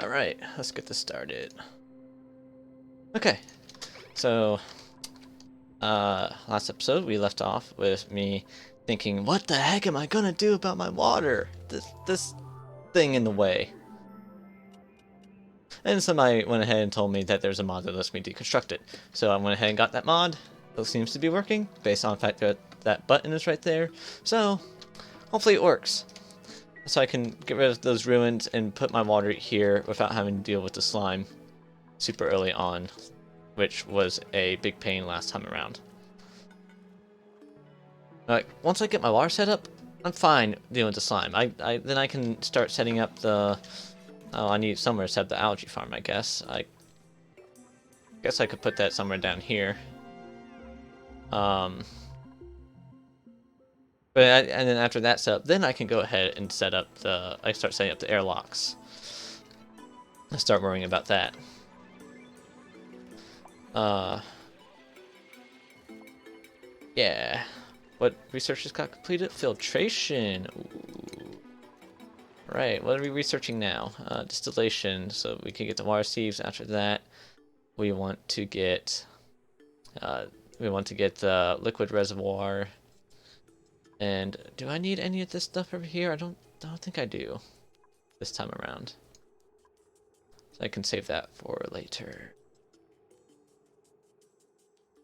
Alright, let's get this started. Okay, so last episode we left off with me thinking, what the heck am I gonna do about my water? This thing in the way. And somebody went ahead and told me that there's a mod that lets me deconstruct it. So I went ahead and got that mod. It seems to be working based on the fact that that button is right there. So hopefully it works. So I can get rid of those ruins and put my water here without having to deal with the slime super early on, which was a big pain last time around. Alright, once I get my water set up, I'm fine dealing with the slime. Then I can start setting up the... Oh, I need somewhere to set up the algae farm, I guess. I guess I could put that somewhere down here. And then after that setup, then I can go ahead and set up the... I start setting up the airlocks. I start worrying about that. Yeah. What research just got completed? Filtration. Ooh. Right, what are we researching now? Distillation, so we can get the water sieves. After that, we want to get the liquid reservoir. And do I need any of this stuff over here? I don't think I do this time around. So I can save that for later.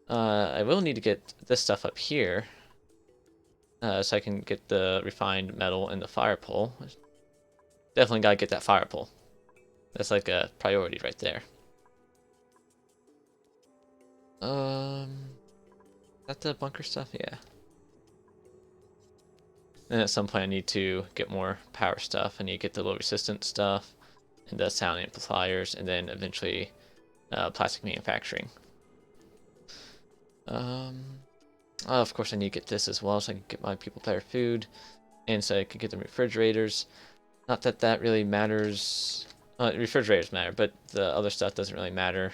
I will need to get this stuff up here. So I can get the refined metal and the fire pole. Definitely gotta get that fire pole. That's like a priority right there. Is that the bunker stuff? Yeah. And at some point I need to get more power stuff. I need to get the low resistance stuff, and the sound amplifiers, and then eventually plastic manufacturing. Of course I need to get this as well, so I can get my people better food, and so I can get them refrigerators. Not that that really matters. Refrigerators matter, but the other stuff doesn't really matter.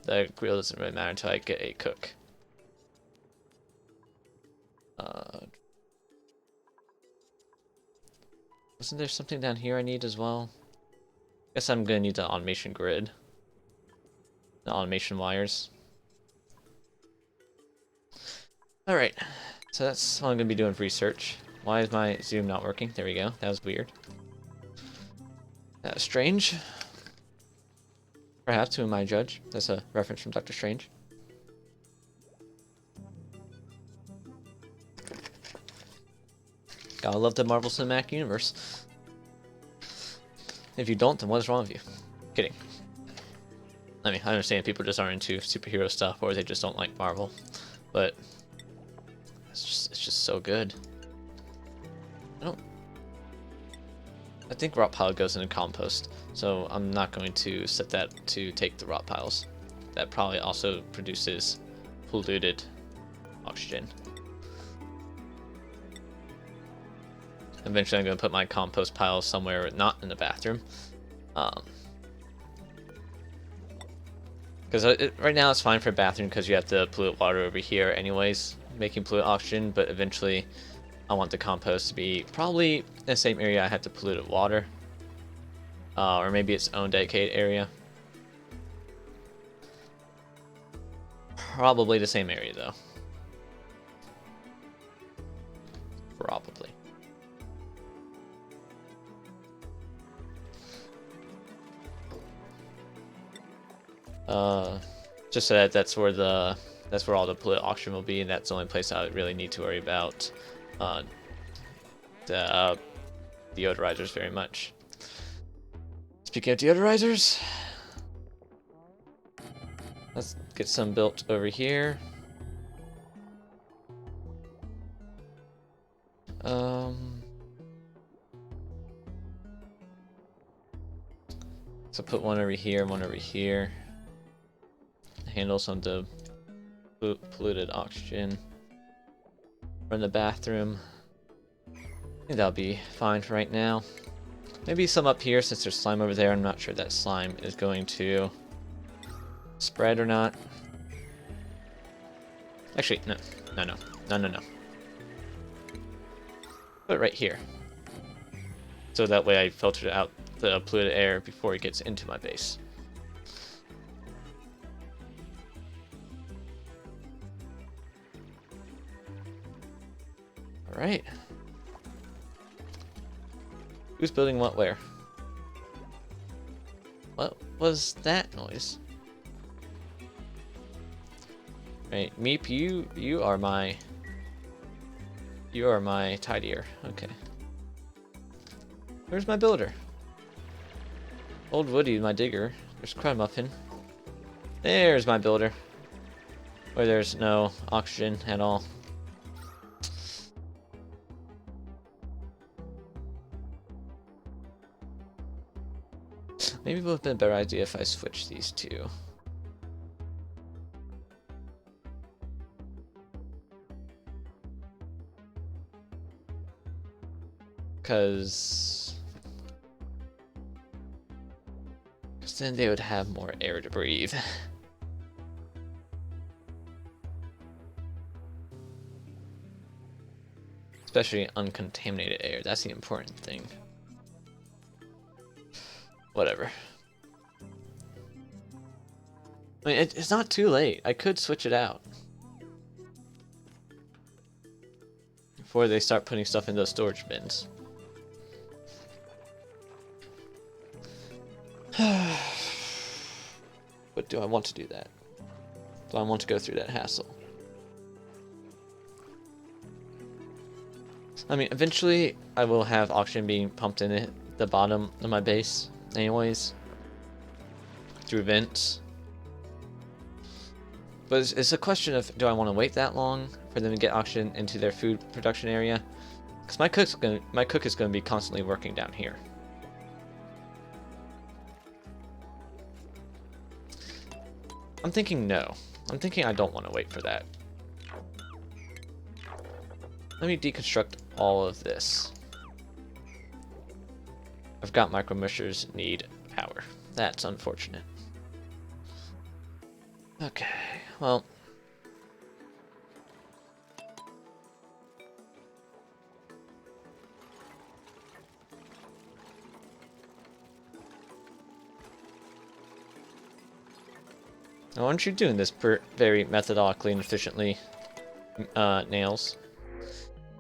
The grill doesn't really matter until I get a cook. Wasn't there something down here I need as well? Guess I'm gonna need the automation grid. The automation wires. Alright, so that's all I'm gonna be doing for research. Why is my zoom not working? There we go, that was weird. That was strange. Perhaps, who am I, judge? That's a reference from Doctor Strange. Gotta love the Marvel Cinematic Universe. If you don't, then what is wrong with you? Kidding. I mean, I understand people just aren't into superhero stuff, or they just don't like Marvel, but it's just so good. I think rot pile goes into compost, so I'm not going to set that to take the rot piles. That probably also produces polluted oxygen. Eventually I'm going to put my compost pile somewhere not in the bathroom. Because right now it's fine for a bathroom because you have the polluted water over here anyways, making polluted oxygen, but eventually I want the compost to be probably in the same area I have the polluted water. Or maybe its own dedicated area. Probably the same area though. Probably. Just so that that's where all the polluted oxygen will be, and that's the only place I would really need to worry about the deodorizers very much. Speaking of deodorizers, let's get some built over here. So put one over here, one over here. Handle some of the polluted oxygen from the bathroom. I think that'll be fine for right now. Maybe some up here since there's slime over there. I'm not sure that slime is going to spread or not. Actually, no. Put it right here. So that way I filter it out the polluted air before he gets into my base. Alright. Who's building what where? What was that noise? Right, Meep, you are my tidier. Okay. Where's my builder? Old Woody, my digger. There's Crud Muffin. There's my builder. Where there's no oxygen at all. Maybe it would have been a better idea if I switched these two. Because then they would have more air to breathe. Especially uncontaminated air. That's the important thing. Whatever. I mean, it's not too late. I could switch it out before they start putting stuff in those storage bins. But do I want to do that? Do I want to go through that hassle? I mean, eventually I will have oxygen being pumped in the bottom of my base anyways, through vents. But it's a question of, do I want to wait that long for them to get oxygen into their food production area? Because my cook is going to be constantly working down here. I'm thinking no. I'm thinking I don't want to wait for that. Let me deconstruct all of this. I've got micro mushers need power. That's unfortunate. Okay, well. Now, aren't you doing this very methodically and efficiently, Nails?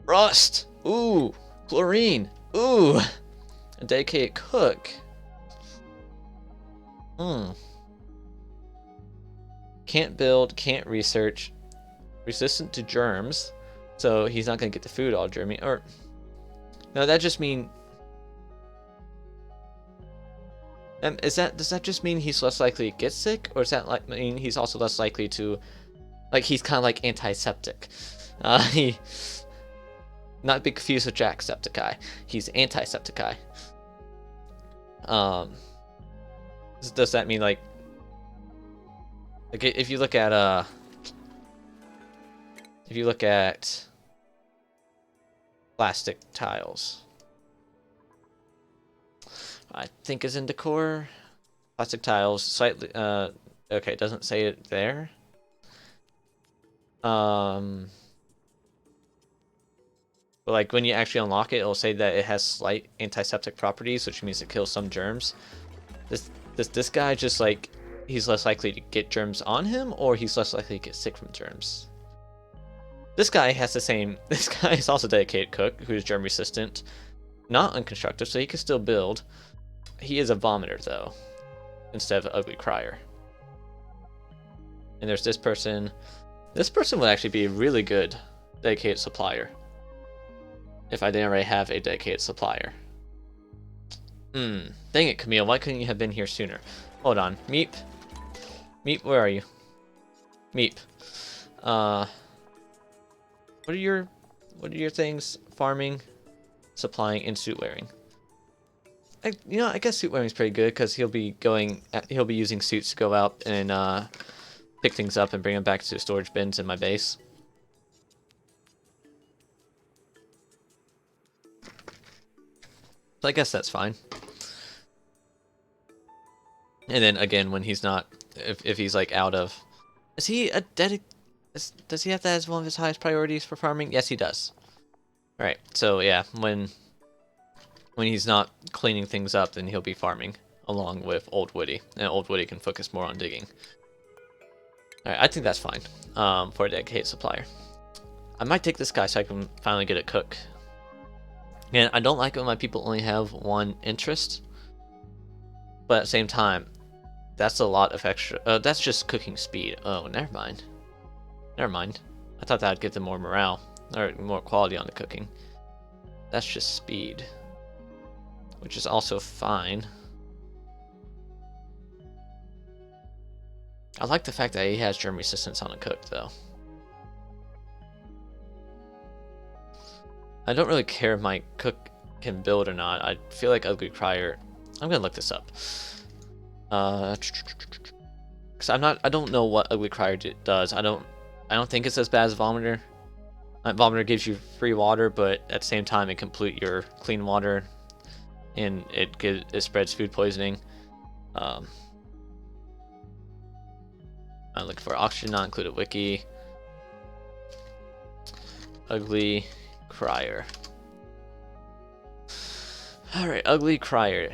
Rust! Ooh! Chlorine! Ooh! A dedicated cook. Can't build, can't research. Resistant to germs. So he's not going to get the food all germy. Or, no, that just mean... does that just mean he's less likely to get sick? Or does that mean he's also less likely to... Like, he's kind of like antiseptic. Not to be confused with Jacksepticeye. He's antisepticeye. Does that mean like if you look at plastic tiles, I think is in decor. Plastic tiles, slightly okay, it doesn't say it there. But like when you actually unlock it, it'll say that it has slight antiseptic properties, which means it kills some germs. Does this guy just like, he's less likely to get germs on him, or he's less likely to get sick from germs? This guy has the same. This guy is also a dedicated cook who's germ resistant, not unconstructive, so he can still build. He is a vomiter though, instead of ugly crier. And there's this person. This person would actually be a really good dedicated supplier if I didn't already have a dedicated supplier. Dang it, Camille, why couldn't you have been here sooner? Hold on, Meep. Meep, where are you? Meep. What are your things? Farming, supplying, and suit wearing. I guess suit wearing is pretty good because he'll be using suits to go out and pick things up and bring them back to the storage bins in my base. So I guess that's fine. And then again, when he's not, if he's like out of, is he a does he have that as one of his highest priorities for farming? Yes, he does. All right, so yeah, when when he's not cleaning things up, then he'll be farming along with Old Woody, and Old Woody can focus more on digging. All right, I think that's fine for a dedicated supplier. I might take this guy so I can finally get it cooked. And I don't like it when my people only have one interest, but at the same time, that's a lot of extra. That's just cooking speed. Oh, never mind. Never mind. I thought that'd give them more morale or more quality on the cooking. That's just speed, which is also fine. I like the fact that he has germ resistance on a cook, though. I don't really care if my cook can build or not. I feel like Ugly Crier. I'm gonna look this up. Cause I don't know what Ugly Crier does. I don't think it's as bad as Vomiter. Vomiter gives you free water, but at the same time it can pollute your clean water, and it spreads food poisoning. I'm looking for oxygen, not included wiki. Ugly Crier. Alright, Ugly Crier.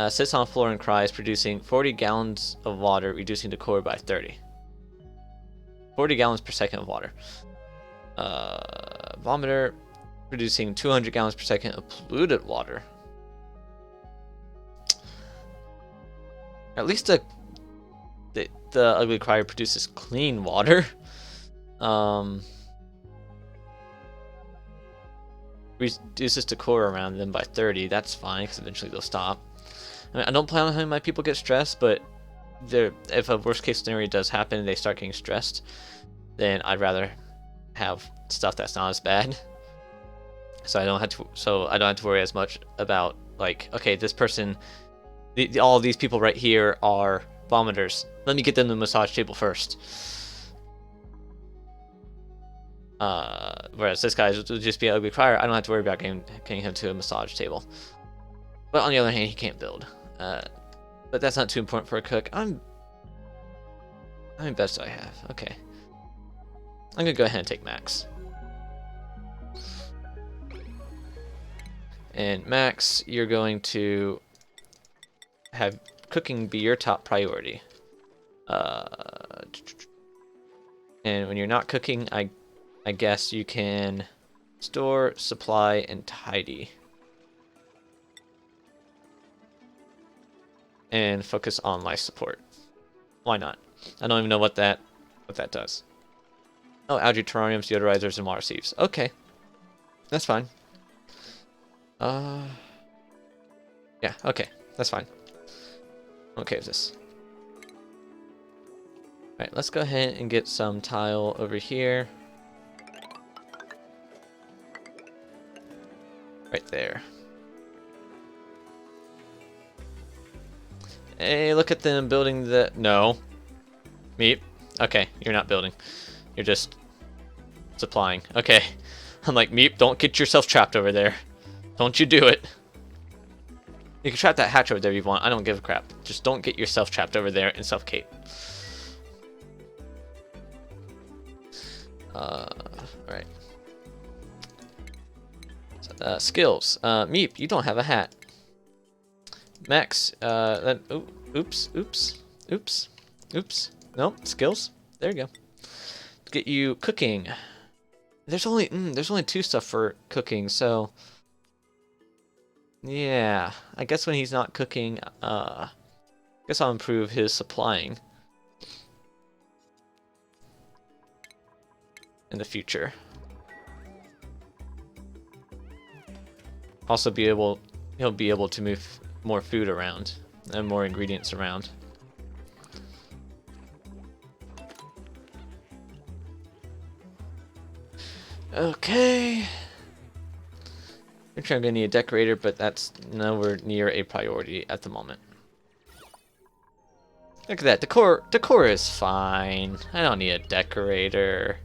Sits on the floor and cries, producing 40 gallons of water, reducing the core by 30. 40 gallons per second of water. Vomiter, producing 200 gallons per second of polluted water. At least the Ugly Crier produces clean water. Reduces the core around them by 30. That's fine, because eventually they'll stop. I mean, I don't plan on having my people get stressed, but if a worst case scenario does happen and they start getting stressed, then I'd rather have stuff that's not as bad. So I don't have to worry as much about, like, okay, this person, all of these people right here are vomiters. Let me get them to the massage table first. Whereas this guy would just be an Ugly Crier. I don't have to worry about getting him to a massage table. But on the other hand, he can't build. But that's not too important for a cook. How many beds do I have? Okay. I'm gonna go ahead and take Max. And Max, you're going to have cooking be your top priority. And when you're not cooking, I guess you can store, supply, and tidy. And focus on life support. Why not? I don't even know what that does. Oh, algae terrariums, deodorizers, and water sieves. Okay. That's fine. Yeah, okay. That's fine. Okay with this. Alright, let's go ahead and get some tile over here. Right there. Hey, look at them building the... No. Meep. Okay, you're not building. You're just supplying. Okay. I'm like, Meep, don't get yourself trapped over there. Don't you do it. You can trap that hatch over there if you want. I don't give a crap. Just don't get yourself trapped over there and suffocate. Alright. So, skills. Meep, you don't have a hat. Max, oops. Nope, skills. There you go. Get you cooking. There's only 2 stuff for cooking, so yeah. I guess when he's not cooking, guess I'll improve his supplying in the future. Also he'll be able to move more food around and more ingredients around. Okay. I'm sure I'm gonna need a decorator, but that's nowhere near a priority at the moment. Look at that. Decor is fine. I don't need a decorator.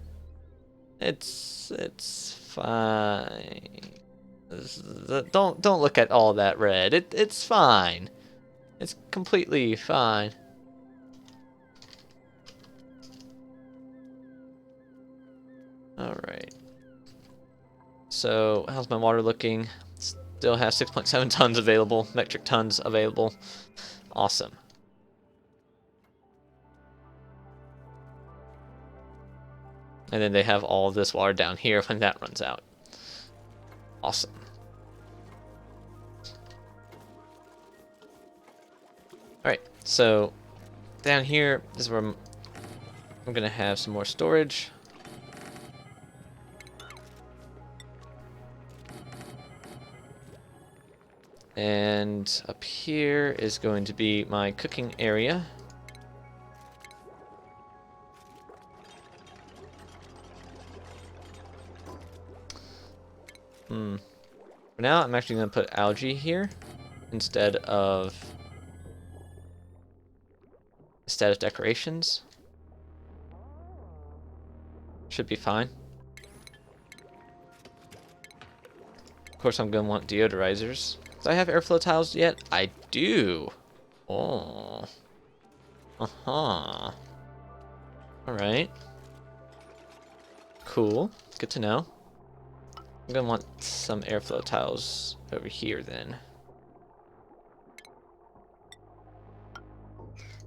It's fine. Don't look at all that red. It's fine. It's completely fine. All right. So how's my water looking? Still have 6.7 tons available, metric tons available. Awesome. And then they have all of this water down here when that runs out. Awesome. Alright, so down here is where I'm going to have some more storage. And up here is going to be my cooking area. For now, I'm actually going to put algae here instead of decorations. Should be fine. Of course, I'm going to want deodorizers. Do I have airflow tiles yet? I do. Oh. Uh-huh. Alright. Cool. Good to know. I'm going to want some airflow tiles over here then.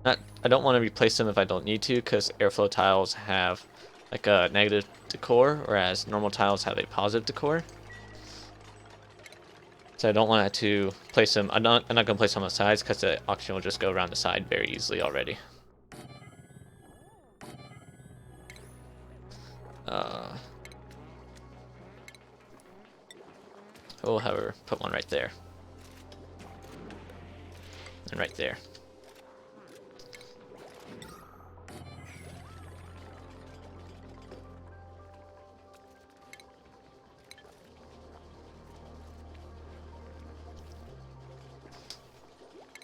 I don't want to replace them if I don't need to, because airflow tiles have like a negative decor, whereas normal tiles have a positive decor. So I don't want to place them. I'm not going to place them on the sides because the oxygen will just go around the side very easily already. We'll have her put one right there. And right there.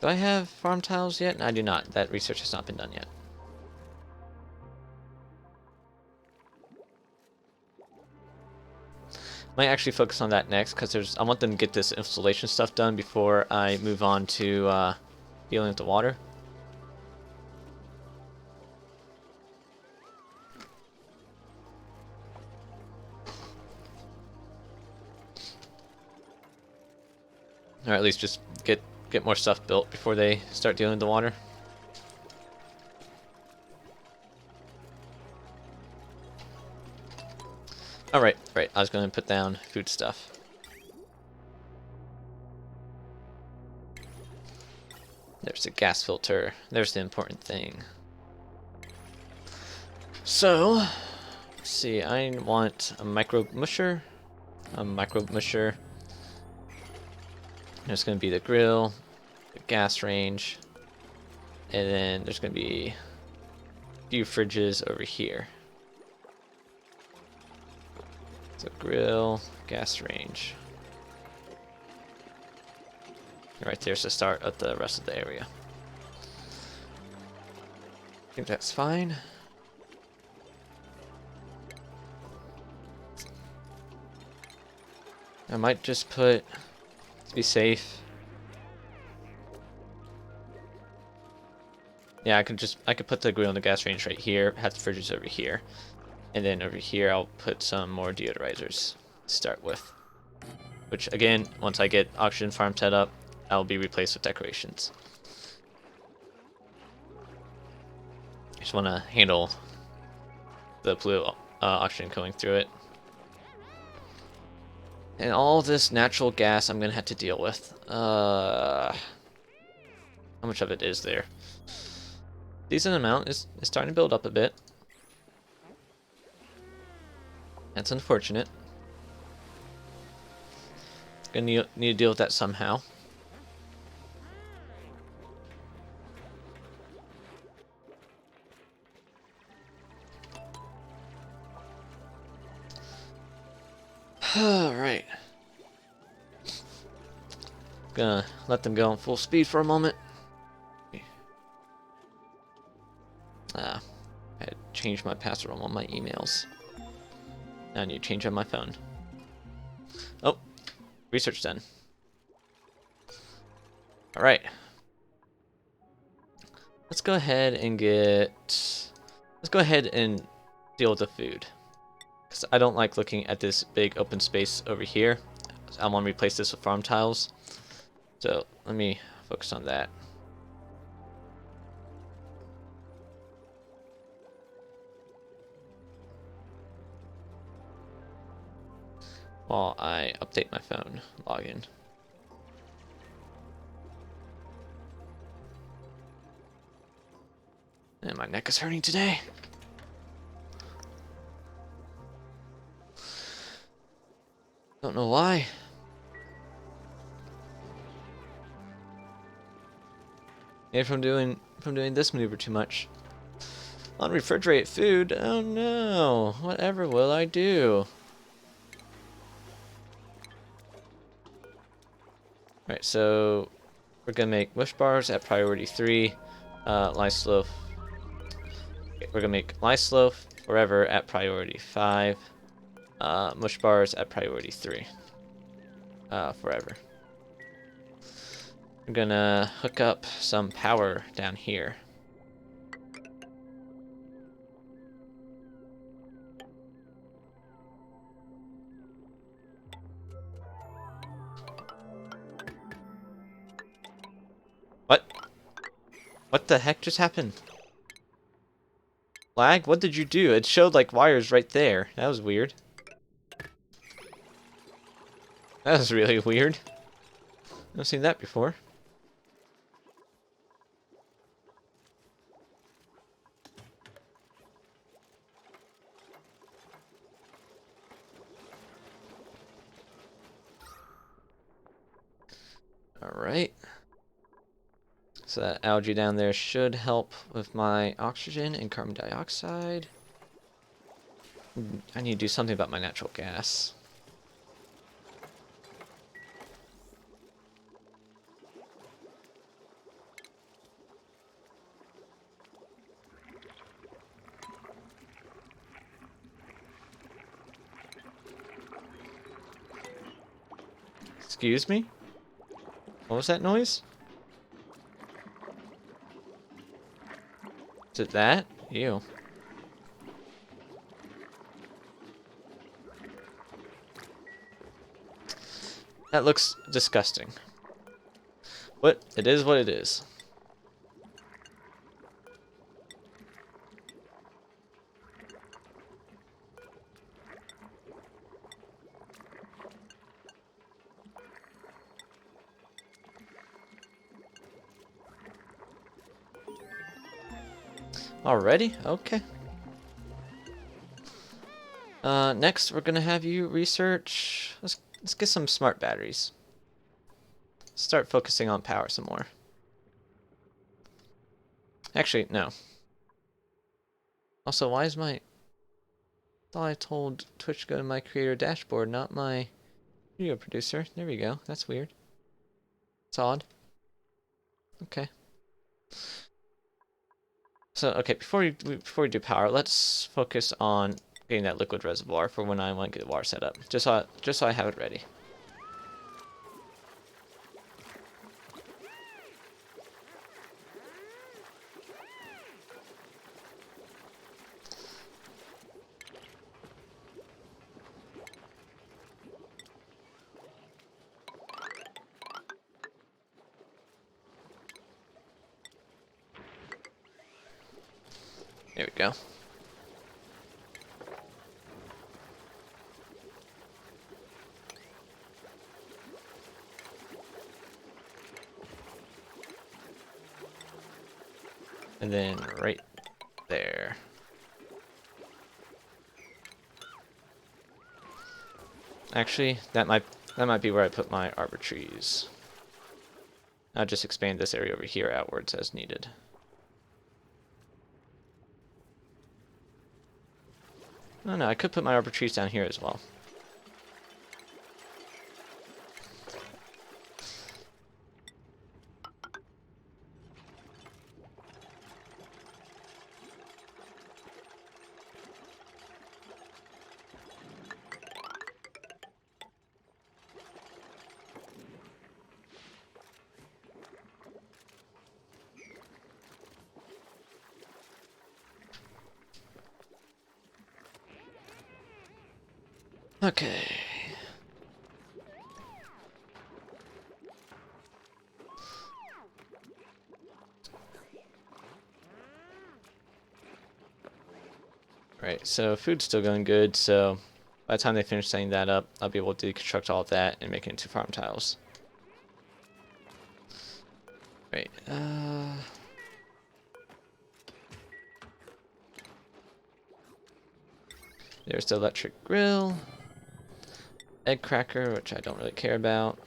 Do I have farm tiles yet? I do not. That research has not been done yet. Might actually focus on that next, because I want them to get this installation stuff done before I move on to dealing with the water. Or at least just get more stuff built before they start dealing with the water. Alright, right. I was going to put down food stuff. There's the gas filter. There's the important thing. So, let's see. I want a micro musher. There's going to be the grill, the gas range, and then there's going to be a few fridges over here. So grill, gas range. Right there's the start of the rest of the area. I think that's fine. I might just put, to be safe. Yeah, I could put the grill and the gas range right here, have the fridges over here. And then over here I'll put some more deodorizers to start with. Which again, once I get oxygen farm set up, I'll be replaced with decorations. I just want to handle the blue oxygen going through it. And all this natural gas I'm going to have to deal with. How much of it is there? Decent amount. Is starting to build up a bit. That's unfortunate. Gonna need to deal with that somehow. Alright. Gonna let them go on full speed for a moment. I had to change my password on all my emails. Now I need to change on my phone. Oh, research done. Alright. Let's go ahead and deal with the food. Because I don't like looking at this big open space over here. I want to replace this with farm tiles. So let me focus on that. While I update my phone login. And my neck is hurting today. Don't know why. Maybe from doing this maneuver too much. Unrefrigerate food? Oh no. Whatever will I do? Right, so we're gonna make mush bars at priority 3. Lice loaf. Okay, we're gonna make lice loaf forever at priority 5. Mush bars at priority 3. Forever. I'm gonna hook up some power down here. What? What the heck just happened? Lag? What did you do? It showed like wires right there. That was weird. That was really weird. I've seen that before. Alright. So that algae down there should help with my oxygen and carbon dioxide. I need to do something about my natural gas. Excuse me? What was that noise? Is it that? Ew. That looks disgusting. But it is what it is. Already? Okay. Next we're gonna have you research. Let's get some smart batteries. Start focusing on power some more. Actually, no. Also, why is my... I thought I told Twitch to go to my creator dashboard, not my video producer. There we go. That's weird. It's odd. Okay. So, okay, before we do power, let's focus on getting that liquid reservoir for when I want to get the water set up. Just so I have it ready. There we go. And then right there. Actually, that might be where I put my arbor trees. I'll just expand this area over here outwards as needed. Oh no, I could put my arbor trees down here as well. Okay. Right, so food's still going good, so by the time they finish setting that up, I'll be able to deconstruct all of that and make it into farm tiles. Right, there's the electric grill. Egg cracker, which I don't really care about.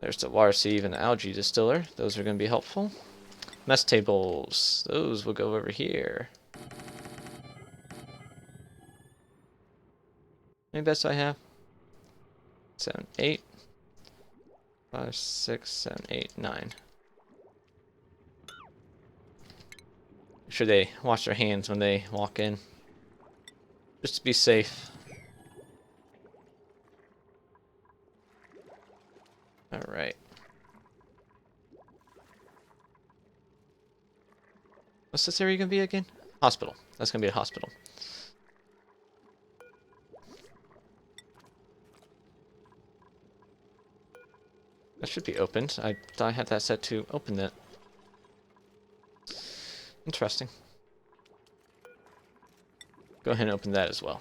There's the water sieve and the algae distiller. Those are going to be helpful. Mess tables. Those will go over here. How many beds do I have? 7, 8. 5, 6, 7, 8, 9. Make sure they wash their hands when they walk in. Just to be safe. Alright. What's this area gonna be again? Hospital. That's gonna be a hospital. That should be opened. I thought I had that set to open that. Interesting. Go ahead and open that as well.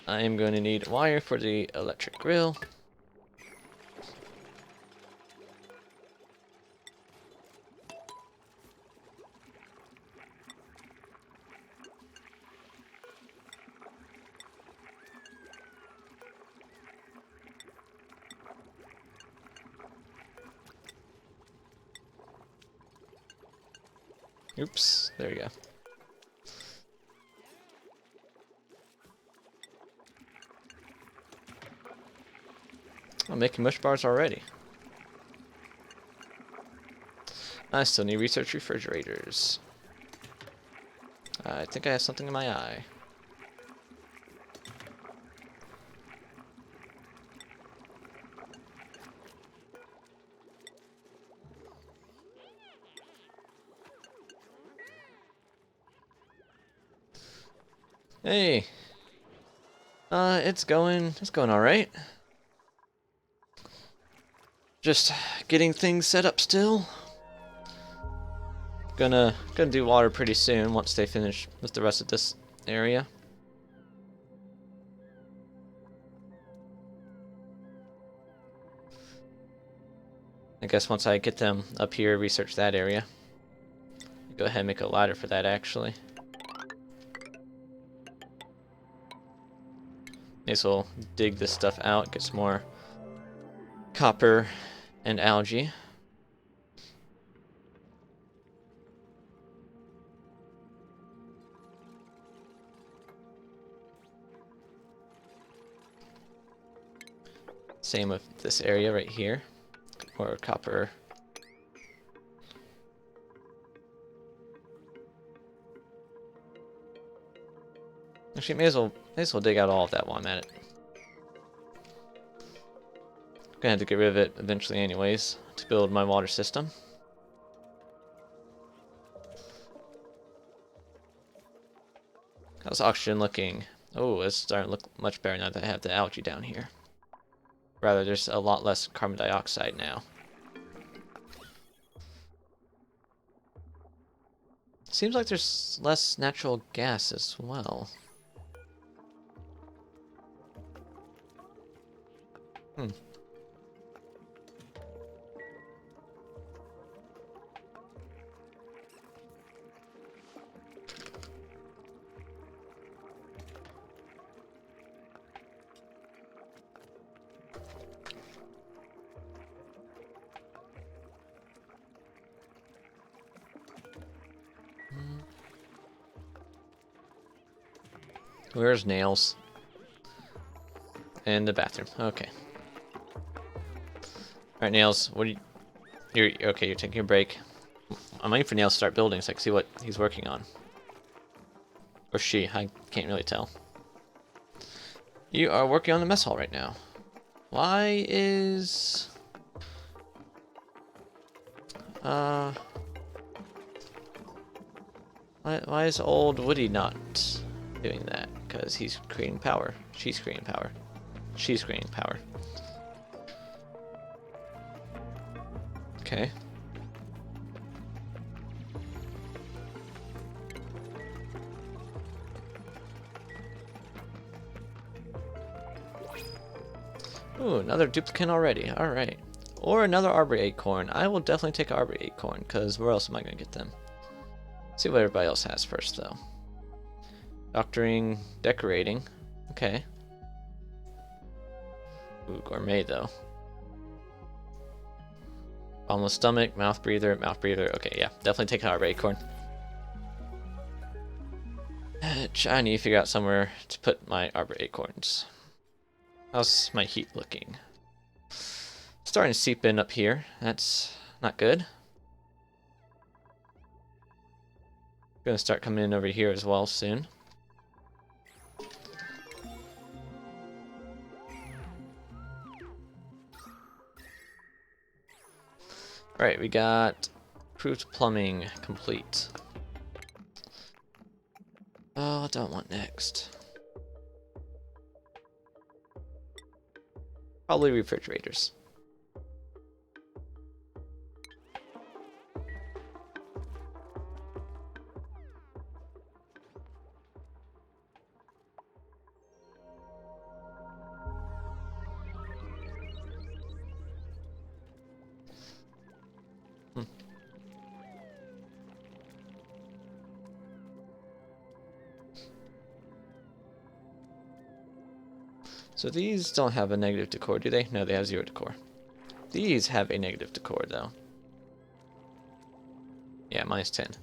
I am going to need wire for the electric grill. Oops, there you go. I'm making mush bars already. I still need research refrigerators. I think I have something in my eye. Hey. It's going all right. Just getting things set up still. Gonna do water pretty soon once they finish with the rest of this area. I guess once I get them up here, research that area. Go ahead and make a ladder for that actually. May as well dig this stuff out, get some more copper and algae. Same with this area right here. More copper. Actually, may as well dig out all of that while I'm at it. Gonna have to get rid of it eventually anyways to build my water system. How's oxygen looking? Oh, it's starting to look much better now that I have the algae down here. Rather, there's a lot less carbon dioxide now. Seems like there's less natural gas as well. Where's Nails? In the bathroom. Okay. Alright, Nails, what are you... You're okay, you're taking a break. I'm waiting for Nails to start building so I can see what he's working on. Or she, I can't really tell. You are working on the mess hall right now. Why is... Why is old Woody not doing that? Because he's creating power. She's creating power. She's creating power. Okay. Ooh, another duplicate already. Alright. Or another Arbor Acorn. I will definitely take an Arbor Acorn, because where else am I going to get them? See what everybody else has first, though. Doctoring, decorating. Okay. Ooh, gourmet, though. Almost stomach, mouth breather, mouth breather. Okay, yeah, definitely take an Arbor Acorn. I need to figure out somewhere to put my Arbor Acorns. How's my heat looking? Starting to seep in up here. That's not good. Gonna start coming in over here as well soon. Alright, we got improved plumbing complete. Oh, what do I want next? Probably refrigerators. So these don't have a negative decor, do they? No, they have 0 decor. These have a negative decor, though. Yeah, -10.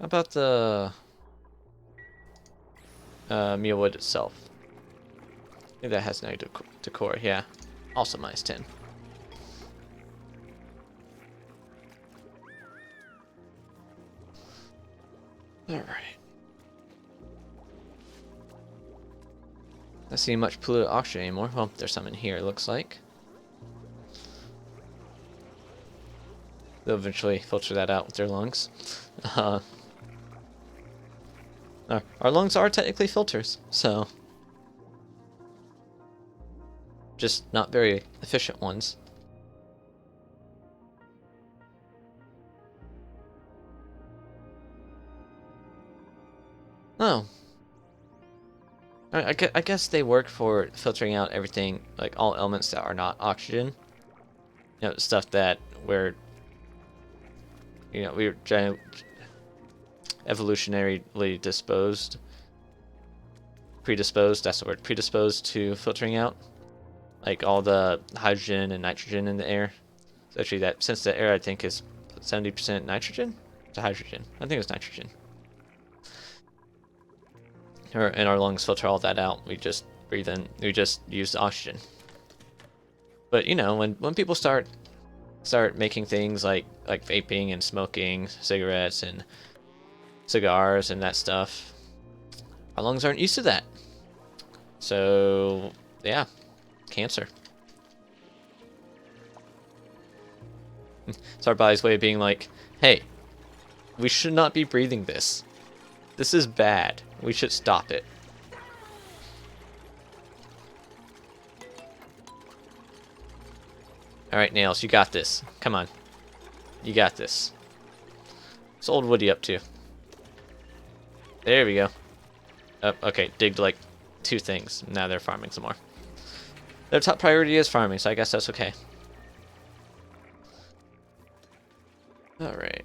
How about the mealwood itself? I think that has negative decor, yeah. Also -10. Alright. Not seeing much polluted oxygen anymore. Well, there's some in here, it looks like. They'll eventually filter that out with their lungs. Our lungs are technically filters, so... just not very efficient ones. Oh. I guess they work for filtering out everything, like all elements that are not oxygen. You know, stuff that we're evolutionarily predisposed, that's the word, predisposed to filtering out. Like all the hydrogen and nitrogen in the air. So actually that, since the air I think is 70% nitrogen to hydrogen. I think it's nitrogen. And our lungs filter all that out. We just breathe in, we just use the oxygen. But you know, when people start making things like vaping and smoking cigarettes and cigars and that stuff, our lungs aren't used to that. So yeah, cancer. It's our body's way of being like, hey, we should not be breathing this. This is bad. We should stop it. Alright, Nails, you got this. Come on. You got this. What's old Woody up to? There we go. Oh, okay, digged like 2 things. Now they're farming some more. Their top priority is farming, so I guess that's okay. Alright.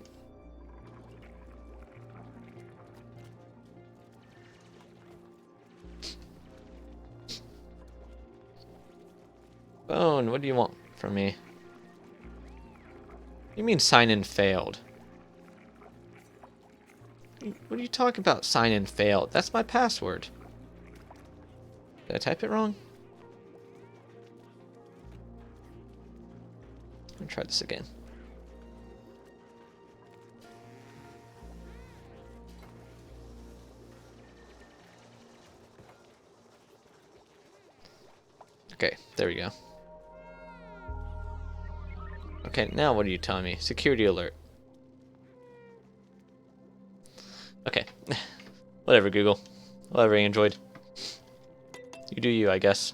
Bone, what do you want from me? You mean sign-in failed? What are you talking about, sign-in failed? That's my password. Did I type it wrong? Let me try this again. Okay, there we go. Okay, now what are you telling me? Security alert. Okay. Whatever, Google. Whatever, Android. You do you, I guess.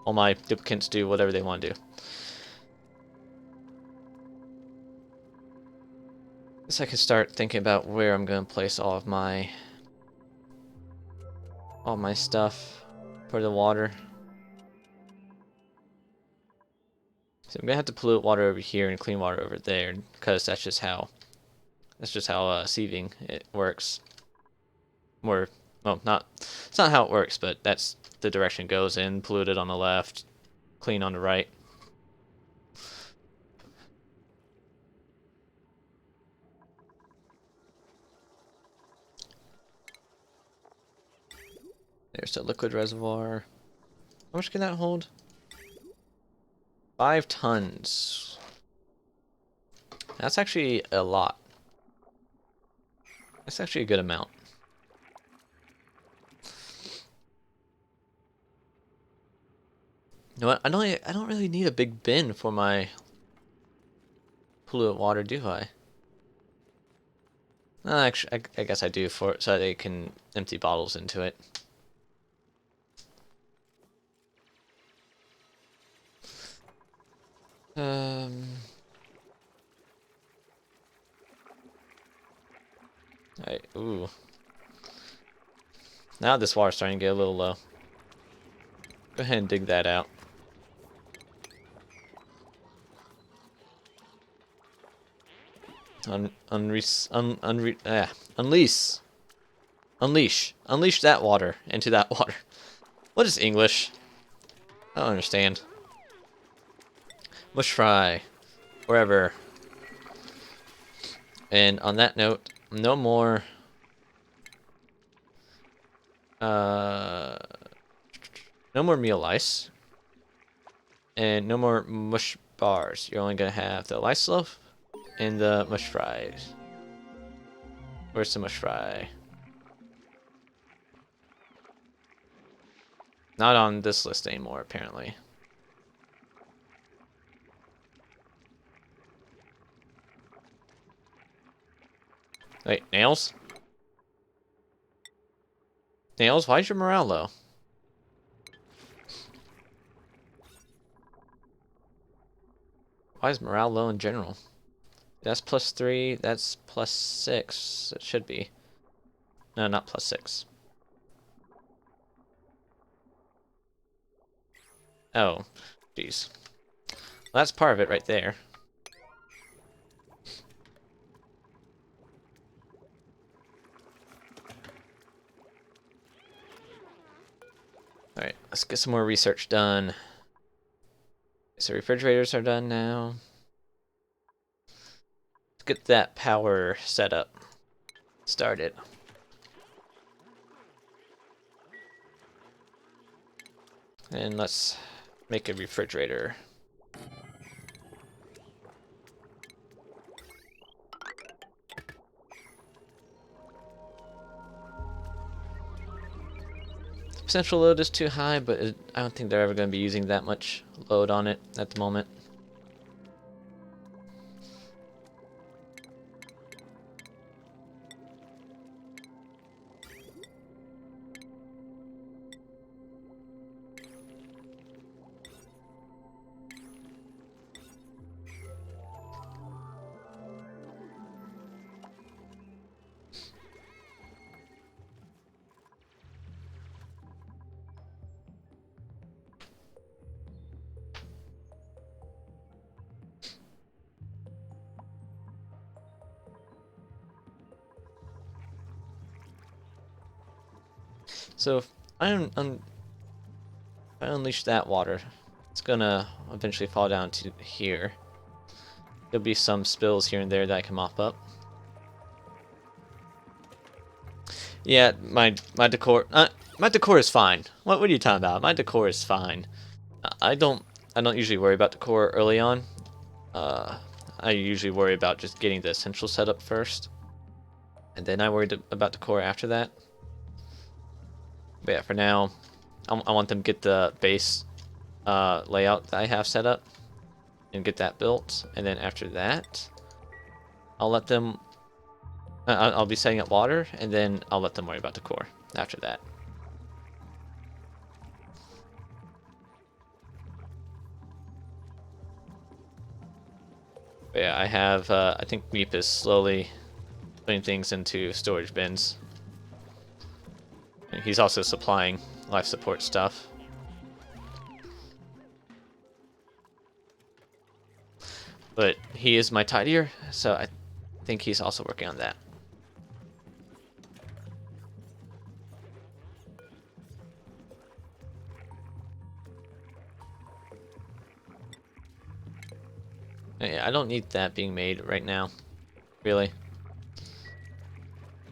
All my duplicates do whatever they want to do. Guess I could start thinking about where I'm going to place all of my all my stuff for the water. So I'm gonna have to pollute water over here and clean water over there, because that's just how sieving it works. Or, well, it's not how it works, but that's the direction it goes in. Polluted on the left, clean on the right. There's the liquid reservoir. How much can that hold? 5 tons. That's actually a lot. That's actually a good amount. You know what? I don't really need a big bin for my polluted water, do I? Actually, I guess I do, for so they can empty bottles into it. Alright, ooh. Now this water's starting to get a little low. Go ahead and dig that out. Unleash that water into that water. What is English? I don't understand. Mush fry. Wherever. And on that note, no more no more meal ice. And no more mush bars. You're only gonna have the ice loaf and the mush fries. Where's the mush fry? Not on this list anymore, apparently. Wait, nails? Nails, why is your morale low? Why is morale low in general? That's +3, that's +6. It should be. No, not +6. Oh, jeez. Well, that's part of it right there. Alright, let's get some more research done. So refrigerators are done now. Let's get that power set up. Started. And let's make a refrigerator. Potential load is too high, but I don't think they're ever going to be using that much load on it at the moment. So if I unleash that water, it's gonna eventually fall down to here. There'll be some spills here and there that I can mop up. Yeah, my decor is fine. What are you talking about? My decor is fine. I don't usually worry about decor early on. I usually worry about just getting the essential setup first, and then I worry about decor after that. But yeah, for now, I want them to get the base layout that I have set up and get that built, and then after that, I'll let them. I'll be setting up water, and then I'll let them worry about decor after that. But yeah, I have. I think Meep is slowly putting things into storage bins. And he's also supplying life support stuff. But he is my tidier, so I think he's also working on that. Yeah, I don't need that being made right now, really.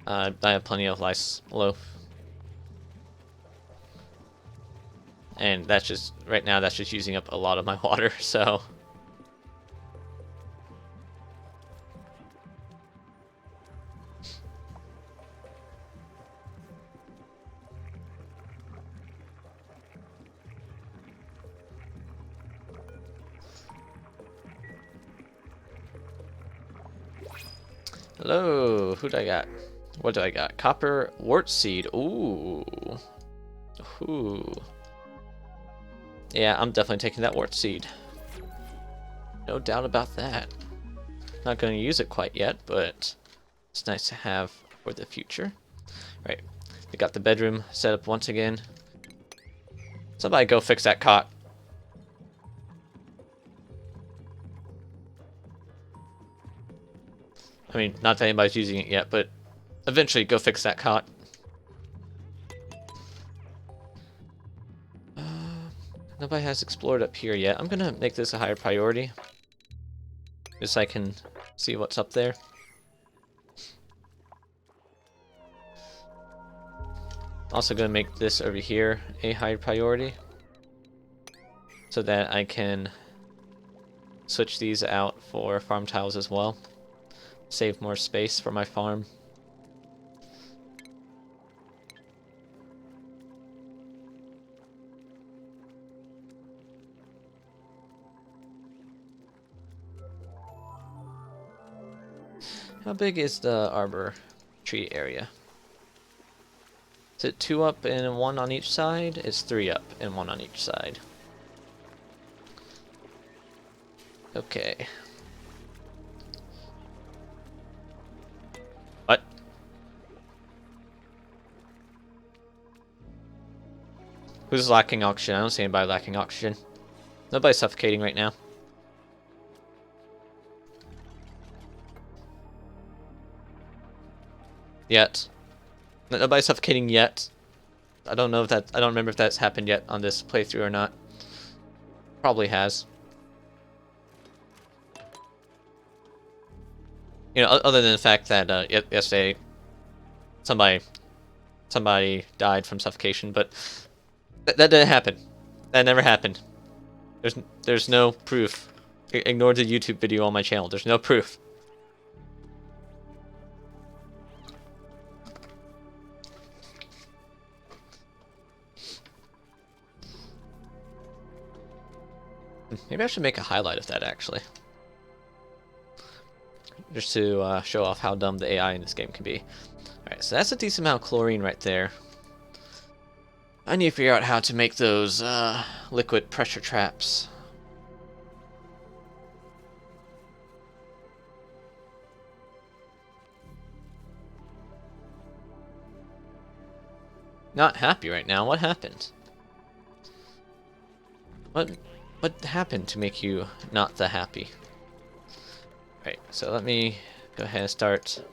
I have plenty of lice loaf. And that's just, right now, that's just using up a lot of my water, so... Hello, who do I got? What do I got? Copper wart seed. Ooh. Ooh. Yeah, I'm definitely taking that wart seed. No doubt about that. Not going to use it quite yet, but it's nice to have for the future. Right, we got the bedroom set up once again. Somebody go fix that cot. I mean, not that anybody's using it yet, but eventually go fix that cot. Nobody has explored up here yet. I'm gonna make this a higher priority, just so I can see what's up there. Also gonna make this over here a higher priority, so that I can switch these out for farm tiles as well. Save more space for my farm. How big is the arbor tree area? Is it 2 up and 1 on each side? It's 3 up and 1 on each side. Okay. What? Who's lacking oxygen? I don't see anybody lacking oxygen. Nobody's suffocating right now. Yet. Nobody's suffocating yet. I don't know if that. I don't remember if that's happened yet on this playthrough or not. Probably has. You know, other than the fact that yesterday somebody died from suffocation, but that didn't happen. That never happened. There's no proof. Ignore the YouTube video on my channel. There's no proof. Maybe I should make a highlight of that, actually. Just to show off how dumb the AI in this game can be. Alright, so that's a decent amount of chlorine right there. I need to figure out how to make those liquid pressure traps. Not happy right now. What happened? What happened to make you not the happy? Right, so let me go ahead and start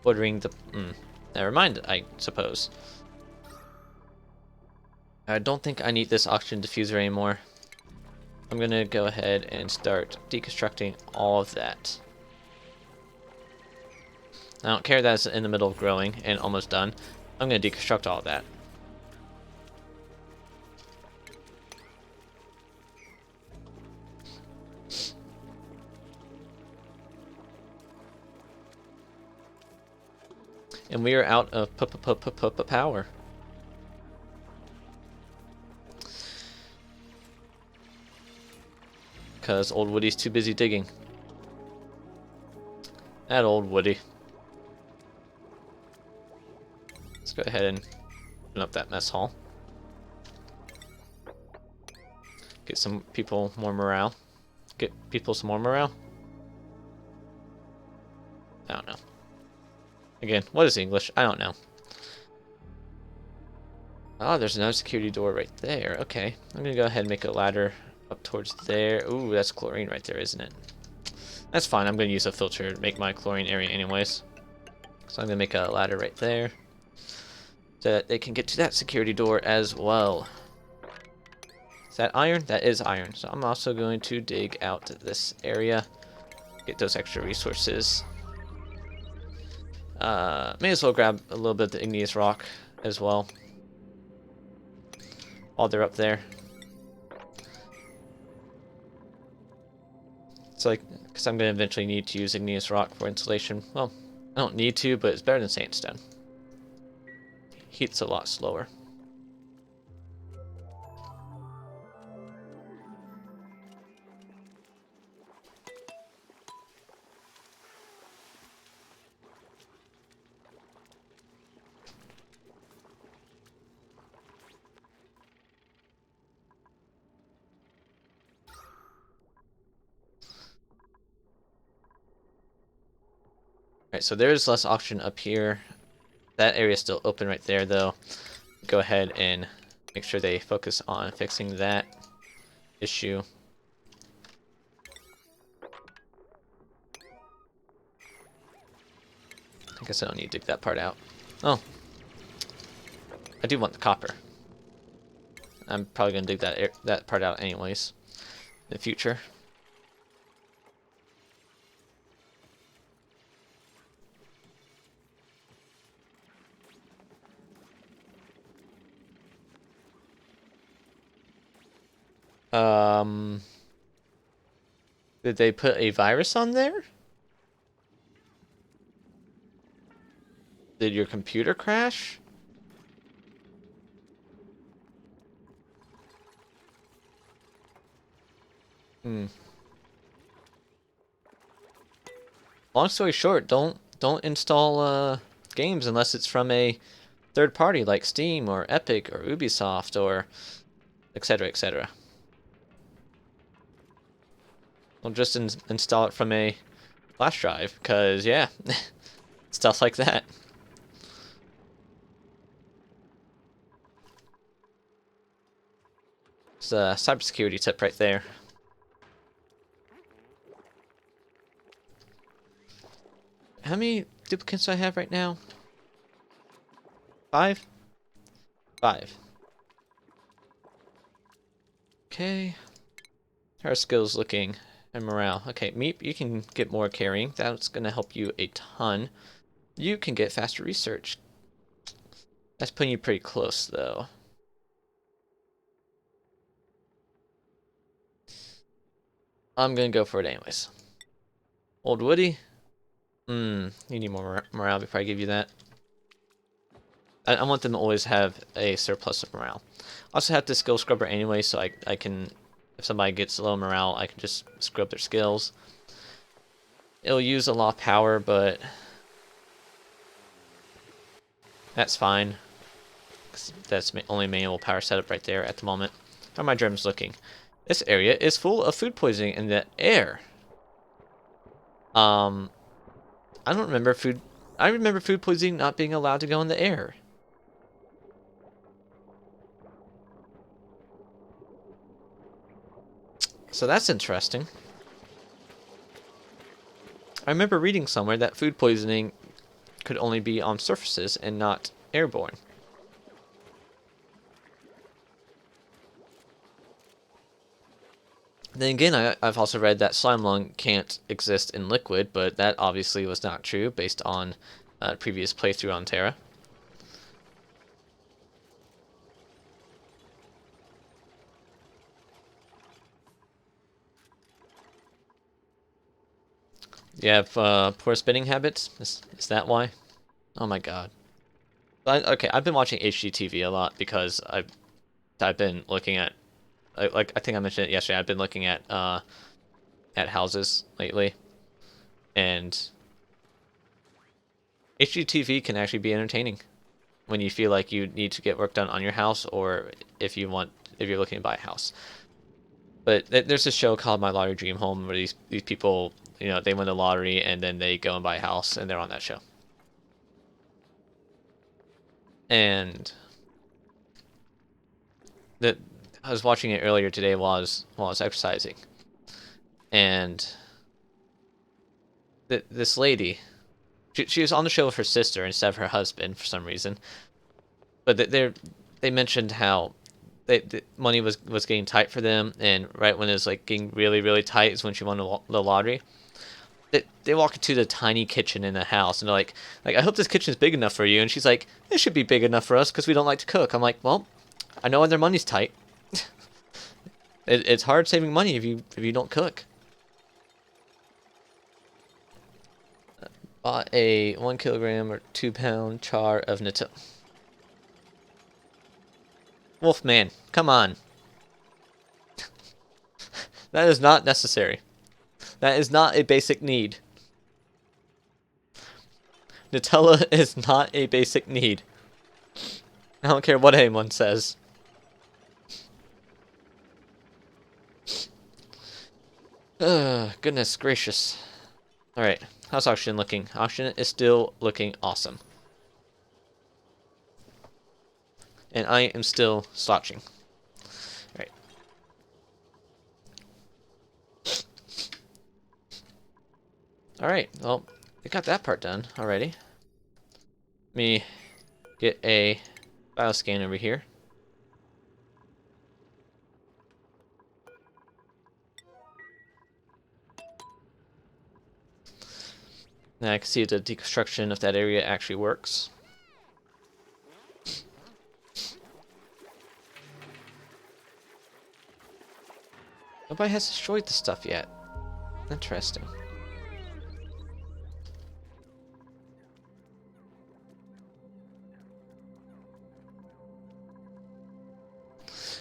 ordering the... never mind, I suppose. I don't think I need this oxygen diffuser anymore. I'm gonna go ahead and start deconstructing all of that. I don't care that it's in the middle of growing and almost done. I'm gonna deconstruct all of that. And we are out of power. Because old Woody's too busy digging. That old Woody. Let's go ahead and open up that mess hall. Get some people more morale. Get people some more morale. I don't know. Again, what is English? I don't know. Oh, there's another security door right there. Okay, I'm gonna go ahead and make a ladder up towards there. Ooh, that's chlorine right there, isn't it? That's fine. I'm gonna use a filter to make my chlorine area anyways. So I'm gonna make a ladder right there so that they can get to that security door as well. Is that iron? That is iron. So I'm also going to dig out this area, get those extra resources. May as well grab a little bit of the igneous rock as well while they're up there. So, like, because I'm going to eventually need to use igneous rock for insulation. Well, I don't need to, but it's better than sandstone. Heat's a lot slower. Alright, so there's less oxygen up here. That area is still open right there, though. Go ahead and make sure they focus on fixing that issue. I guess I don't need to dig that part out. Oh, I do want the copper. I'm probably gonna dig that part out anyways in the future. Um, did they put a virus on there? Did your computer crash? Hmm. Long story short, don't install games unless it's from a third party like Steam or Epic or Ubisoft or etc. etc. Don't just install it from a flash drive, because yeah, stuff like that. It's a cybersecurity tip right there. How many duplicates do I have right now? 5? 5. Okay. How are skills looking? And morale. Okay, Meep, you can get more carrying. That's going to help you a ton. You can get faster research. That's putting you pretty close, though. I'm going to go for it anyways. Old Woody? You need more morale before I give you that. I want them to always have a surplus of morale. Also have the skill scrubber anyway, so I can, if somebody gets low morale, I can just scrub their skills. It'll use a lot of power, but that's fine. That's only manual power setup right there at the moment. How are my germs looking? This area is full of food poisoning in the air. I don't remember food. I remember food poisoning not being allowed to go in the air. So that's interesting. I remember reading somewhere that food poisoning could only be on surfaces and not airborne. Then again, I've also read that slime lung can't exist in liquid, but that obviously was not true based on previous playthrough on Terra. You have poor spinning habits? Is that why? Oh my god. Okay, I've been watching HGTV a lot because I've been looking at, like I think I mentioned it yesterday. I've been looking at houses lately, and HGTV can actually be entertaining when you feel like you need to get work done on your house, or if you're looking to buy a house. But there's this show called My Lottery Dream Home where these people, you know, they win the lottery and then they go and buy a house and they're on that show. And that I was watching it earlier today while I was exercising, and this lady, she was on the show with her sister instead of her husband for some reason. But they mentioned how the money was getting tight for them, and right when it was like getting really tight is when she won the lottery. They walk into the tiny kitchen in the house, and they're like I hope this kitchen is big enough for you. And she's like, it should be big enough for us because we don't like to cook. I'm like, well, I know when their money's tight. It's hard saving money if you don't cook. Bought a 1 kilogram or 2 pound char of Nutella. Wolfman, come on. That is not necessary. That is not a basic need. Nutella is not a basic need. I don't care what anyone says. Goodness gracious. Alright, how's oxygen looking? Oxygen is still looking awesome. And I am still slouching. Alright. Alright, well, we got that part done already. Let me get a bioscan over here. Now I can see the deconstruction of that area actually works. Nobody has destroyed the stuff yet. Interesting.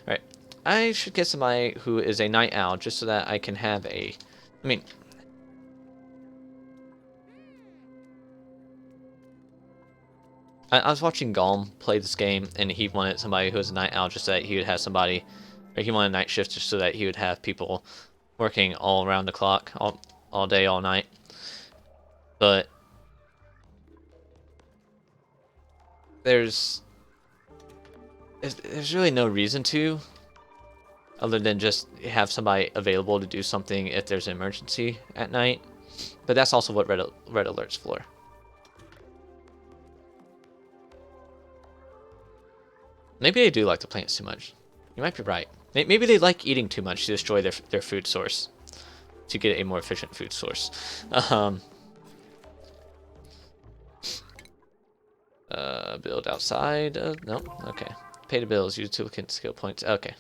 Alright. I should get somebody who is a night owl just so that I can have a... I mean... I was watching Golem play this game, and he wanted somebody who was a night owl just so that he would have somebody... Or he wanted a night shift just so that he would have people working all around the clock, all day, all night. But... There's really no reason to, other than just have somebody available to do something if there's an emergency at night. But that's also what Red Alert's for. Maybe they do like the plants too much. You might be right. Maybe they like eating too much to destroy their food source, to get a more efficient food source. Build outside. No, okay. Pay the bills. Use duplicate skill points. Okay.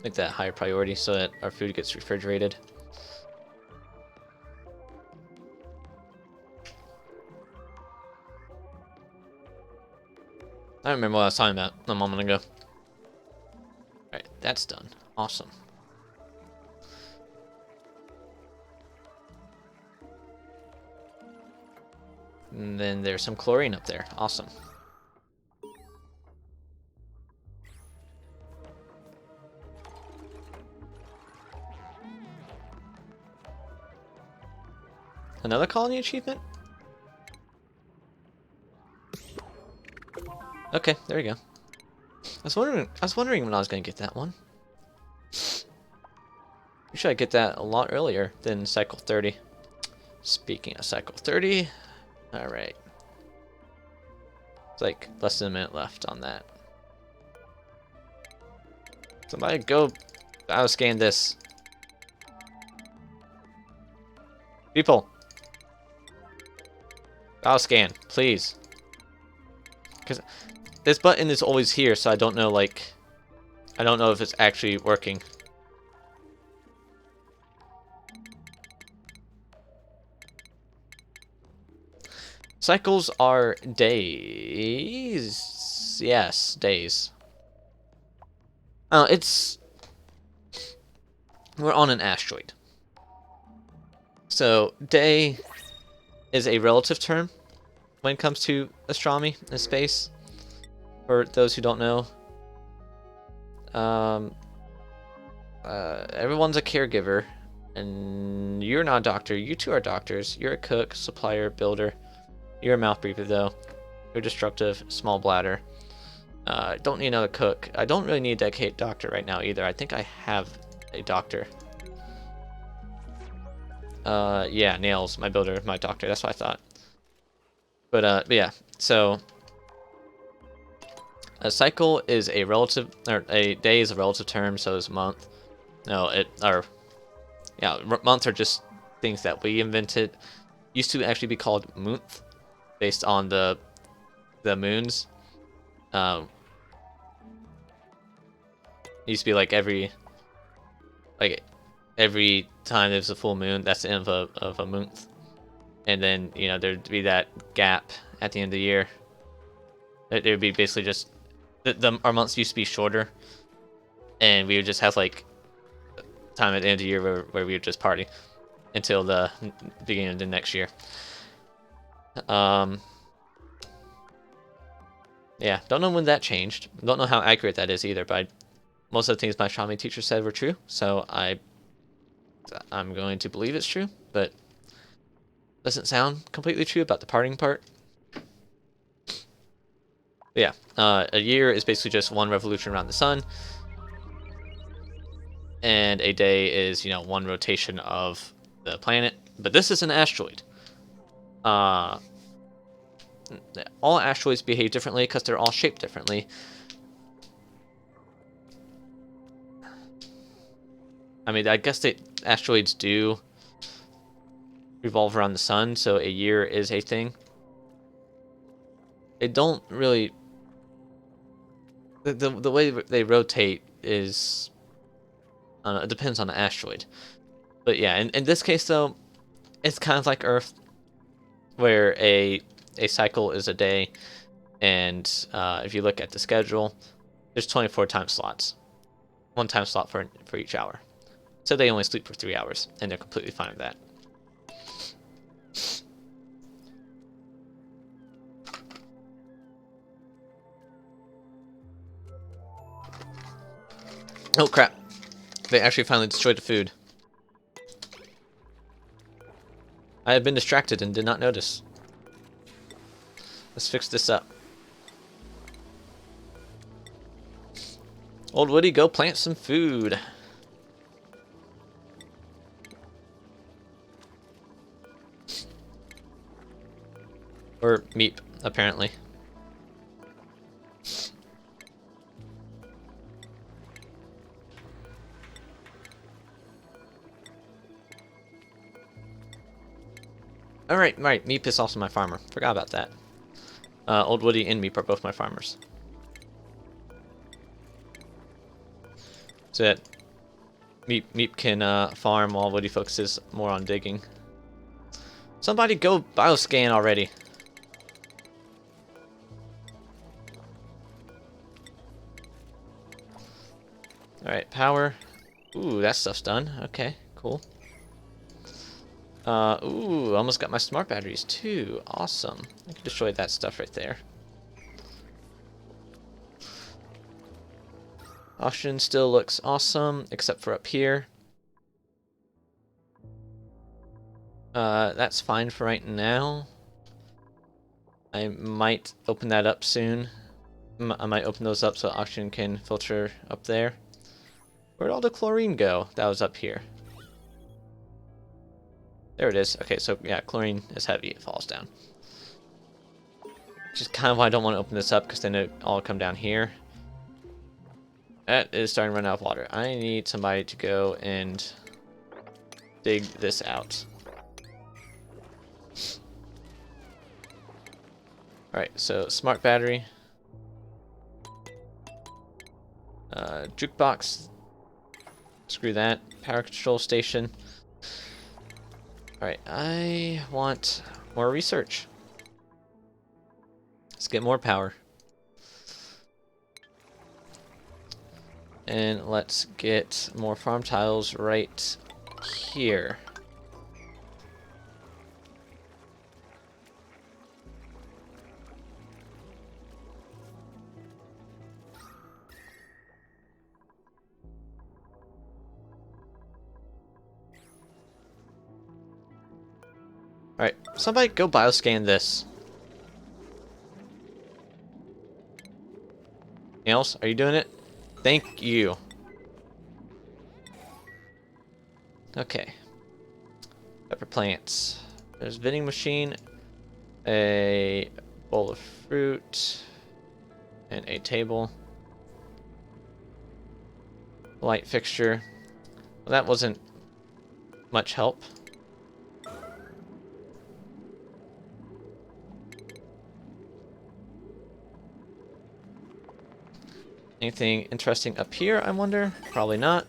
Make that higher priority so that our food gets refrigerated. I don't remember what I was talking about a moment ago. Alright, that's done. Awesome. And then there's some chlorine up there. Awesome. Another colony achievement? Okay, there we go. I was wondering when I was gonna get that one. We should get that a lot earlier than cycle 30. Speaking of cycle 30, alright. It's like less than a minute left on that. Somebody go bioscan this. People! Bioscan, please. Because this button is always here, so I don't know, like... I don't know if it's actually working. Cycles are days. Yes, days. Oh, it's... We're on an asteroid. So, day is a relative term when it comes to astronomy and space. For those who don't know. Everyone's a caregiver, and you're not a doctor. You two are doctors. You're a cook, supplier, builder. You're a mouth breather, though. You're destructive, small bladder. Don't need another cook. I don't really need a dedicated doctor right now either. I think I have a doctor. Yeah, Nails, my builder, my doctor. That's what I thought. But yeah, so a cycle is a relative, or a day is a relative term, so is a month. No, yeah, months are just things that we invented. Used to actually be called month, based on the moons. It used to be like every time there's a full moon, that's the end of a month. And then, you know, there'd be that gap at the end of the year. It would be basically just our months used to be shorter, and we would just have like time at the end of the year where we would just party until the beginning of the next year. Yeah, don't know when that changed. Don't know how accurate that is either, but most of the things my astronomy teacher said were true, so I'm going to believe it's true, but doesn't sound completely true about the parting part. But yeah, a year is basically just one revolution around the sun, and a day is, you know, one rotation of the planet. But this is an asteroid. All asteroids behave differently because they're all shaped differently. I mean, I guess asteroids do revolve around the sun, so a year is a thing. They don't really. The way they rotate is. It depends on the asteroid. But yeah, in this case though, it's kind of like Earth, where a cycle is a day, and if you look at the schedule, there's 24 time slots, one time slot for each hour. So they only sleep for 3 hours, and they're completely fine with that. Oh crap! They actually finally destroyed the food. I had been distracted and did not notice. Let's fix this up. Old Woody, go plant some food. Or meep, apparently. Alright, right, Meep is also my farmer. Forgot about that. Old Woody and Meep are both my farmers. So that Meep can farm while Woody focuses more on digging. Somebody go bioscan already. Alright, power. Ooh, that stuff's done. Okay, cool. Ooh, almost got my smart batteries too. Awesome. I can destroy that stuff right there. Oxygen still looks awesome, except for up here. That's fine for right now. I might open that up soon. I might open those up so oxygen can filter up there. Where'd all the chlorine go that was up here? There it is. Okay, so yeah, chlorine is heavy. It falls down. Which is kind of why I don't want to open this up, because then it all come down here. That is starting to run out of water. I need somebody to go and dig this out. Alright, so smart battery. Jukebox. Screw that. Power control station. Alright, I want more research. Let's get more power. And let's get more farm tiles right here. Alright, somebody go bioscan this. Anything else? Are you doing it? Thank you. Okay. Pepper plants. There's a vending machine, a bowl of fruit, and a table. Light fixture. Well, that wasn't much help. Anything interesting up here, I wonder? Probably not.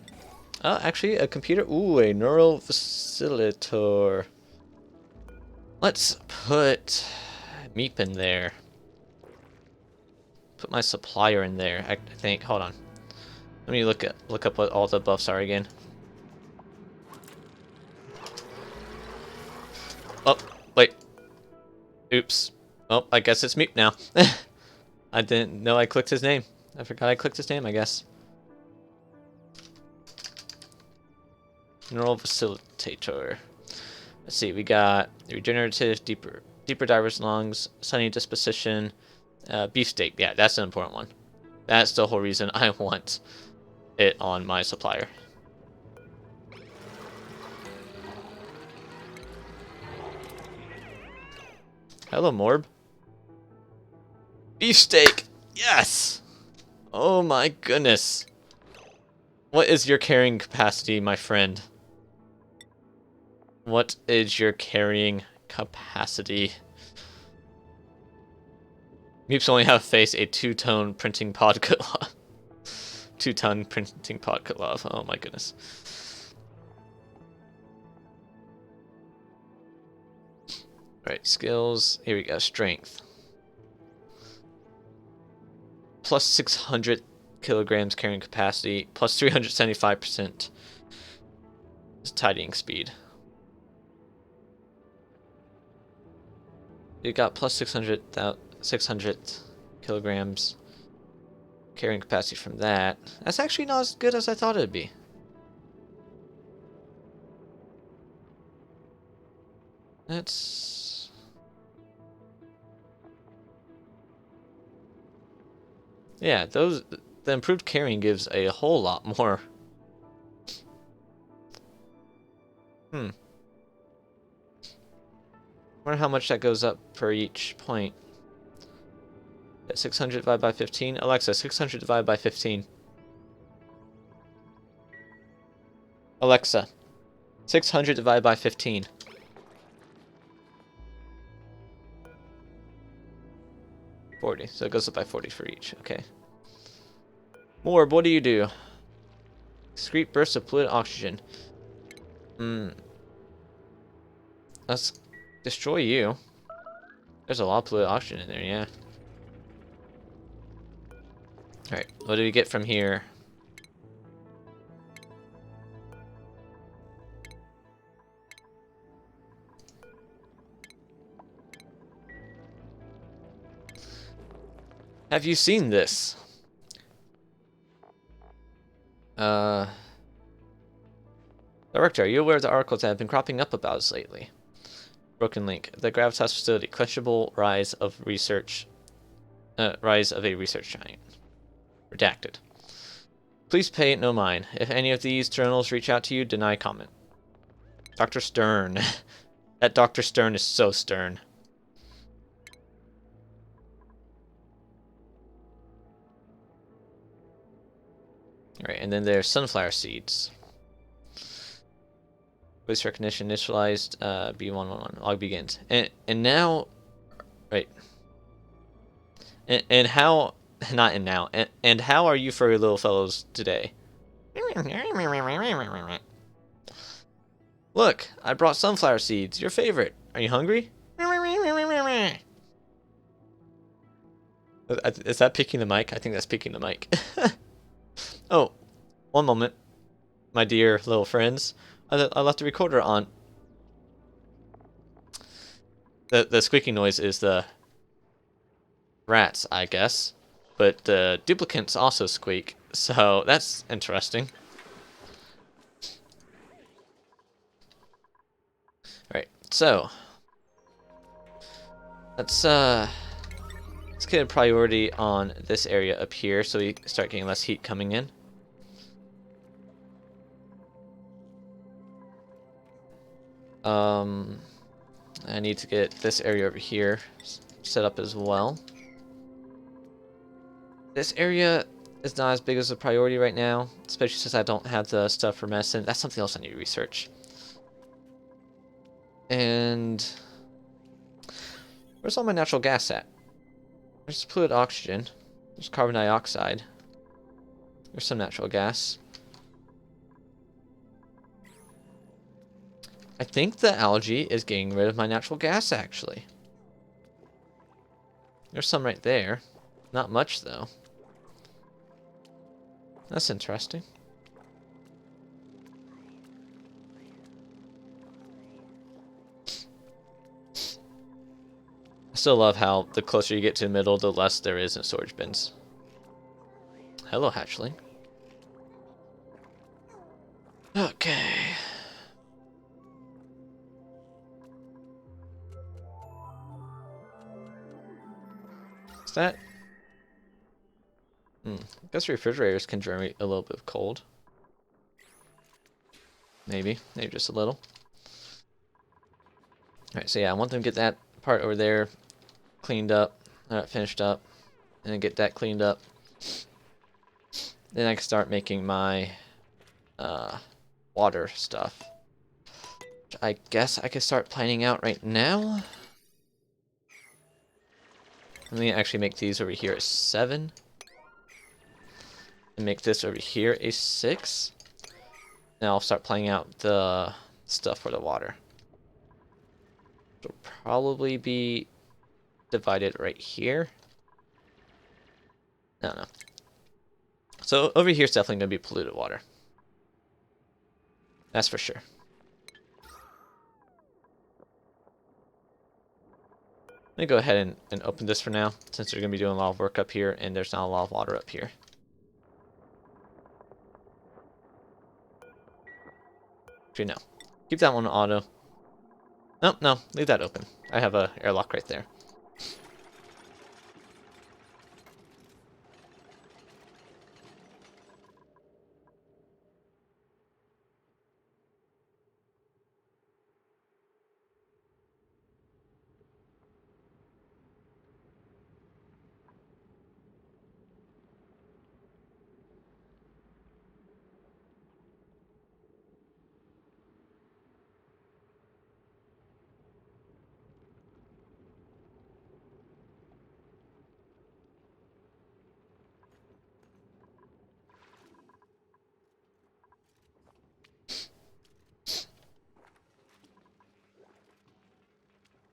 Oh, actually, a computer. Ooh, a neural facilitator. Let's put Meep in there. Put my supplier in there, I think. Hold on. Let me look up what all the buffs are again. Oh, wait. Oops. Oh, I guess it's Meep now. I didn't know I clicked his name. I forgot I clicked his name, I guess. Neural facilitator. Let's see, we got regenerative, deeper diver's lungs, sunny disposition, beefsteak. Yeah, that's an important one. That's the whole reason I want it on my supplier. Hello, Morb. Beefsteak! Yes! Oh my goodness. What is your carrying capacity, my friend? What is your carrying capacity? Meeps only have face a 2-tone printing pod could love. 2-ton printing pod could love. Oh my goodness. Right, skills. Here we go. Strength. Plus 600 kilograms carrying capacity. Plus 375% tidying speed. You got plus 600 kilograms carrying capacity from that. That's actually not as good as I thought it'd be. That's... yeah, the improved carrying gives a whole lot more. Wonder how much that goes up per each point. 600 divided by 15. Alexa, 600 divided by 15. Alexa, 600 divided by 15. $40. So it goes up by 40 for each. Okay. Morb, what do you do? Discrete bursts of polluted oxygen. Let's destroy you. There's a lot of polluted oxygen in there, yeah. Alright, what do we get from here? Have you seen this? Director, are you aware of the articles that have been cropping up about us lately? Broken link. The Gravitas facility. Questionable rise of a research giant. Redacted. Please pay it no mind. If any of these journals reach out to you, deny comment. Dr. Stern. That Dr. Stern is so stern. Alright, and then there's sunflower seeds. Voice recognition initialized, B111. Log begins. And now, right. And how, not and now, and how are you furry little fellows today? Look, I brought sunflower seeds, your favorite. Are you hungry? Is that picking the mic? I think that's picking the mic. Oh, one moment, my dear little friends. I left the recorder on. The squeaking noise is the rats, I guess. But the duplicates also squeak, so that's interesting. Alright, so let's get a priority on this area up here so we start getting less heat coming in. I need to get this area over here set up as well. This area is not as big as a priority right now, especially since I don't have the stuff for medicine. That's something else I need to research. And where's all my natural gas at? There's fluid oxygen. There's carbon dioxide. There's some natural gas. I think the algae is getting rid of my natural gas, actually. There's some right there. Not much, though. That's interesting. I still love how the closer you get to the middle, the less there is in storage bins. Hello, hatchling. Okay. Is that... I guess refrigerators can generate a little bit of cold. Maybe just a little. Alright, so yeah, I want them to get that part over there cleaned up, finished up, and then get that cleaned up. Then I can start making my water stuff. Which I guess I could start planning out right now. Let me actually make these over here a 7. And make this over here a 6. Now I'll start planning out the stuff for the water. It'll probably be divided right here. No. So over here is definitely going to be polluted water. That's for sure. Let me go ahead and open this for now, since they're going to be doing a lot of work up here, and there's not a lot of water up here. Actually, no. Keep that one auto. No, leave that open. I have a airlock right there.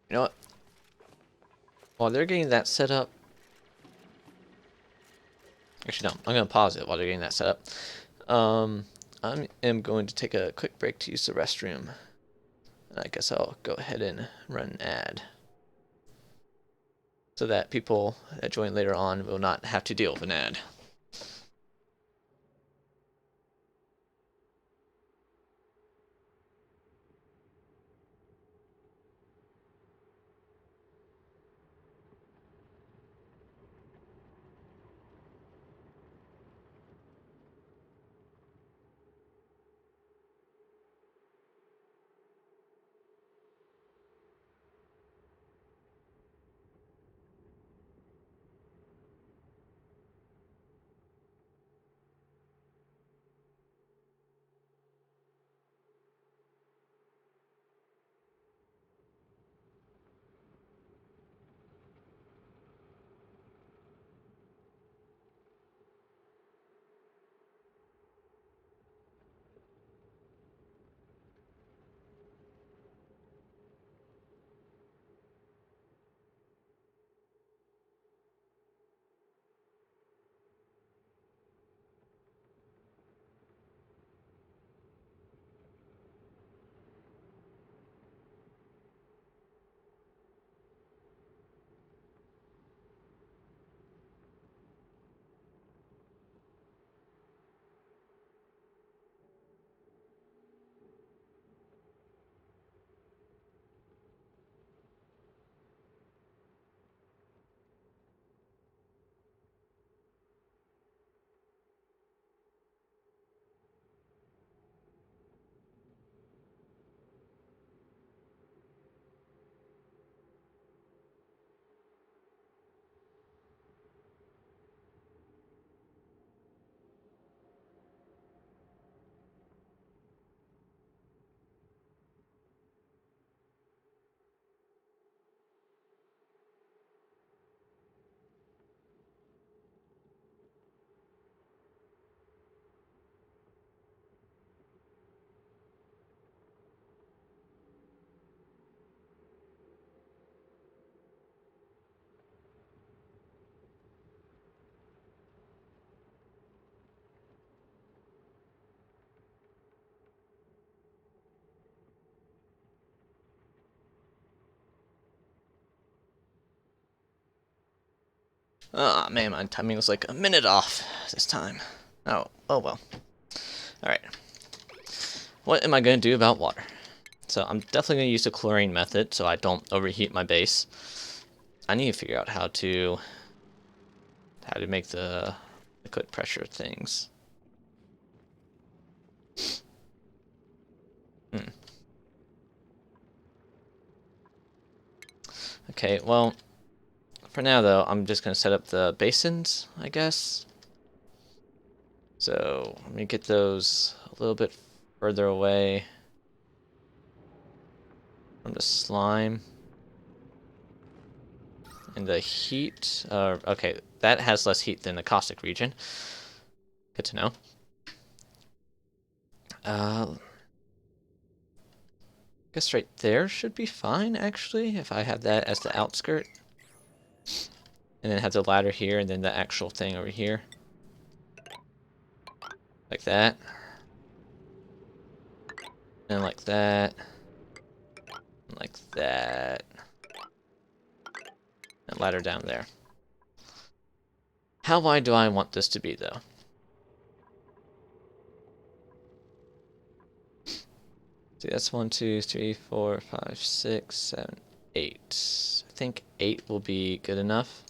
You know what? While they're getting that set up... Actually, no. I'm going to pause it while they're getting that set up. I am going to take a quick break to use the restroom. I guess I'll go ahead and run an ad. So that people that join later on will not have to deal with an ad. Ah, man, my timing was like a minute off this time. Oh well. Alright. What am I going to do about water? So I'm definitely going to use the chlorine method so I don't overheat my base. I need to figure out how to make the liquid pressure things. Okay, well, for now though, I'm just going to set up the basins, I guess. So let me get those a little bit further away from the slime. And the heat, okay, that has less heat than the caustic region. Good to know. I guess right there should be fine, actually, if I have that as the outskirt. And then have the ladder here, and then the actual thing over here. Like that. And like that. And like that. And ladder down there. How wide do I want this to be, though? See, that's 1, 2, 3, 4, 5, 6, 7, 8. I think 8 will be good enough.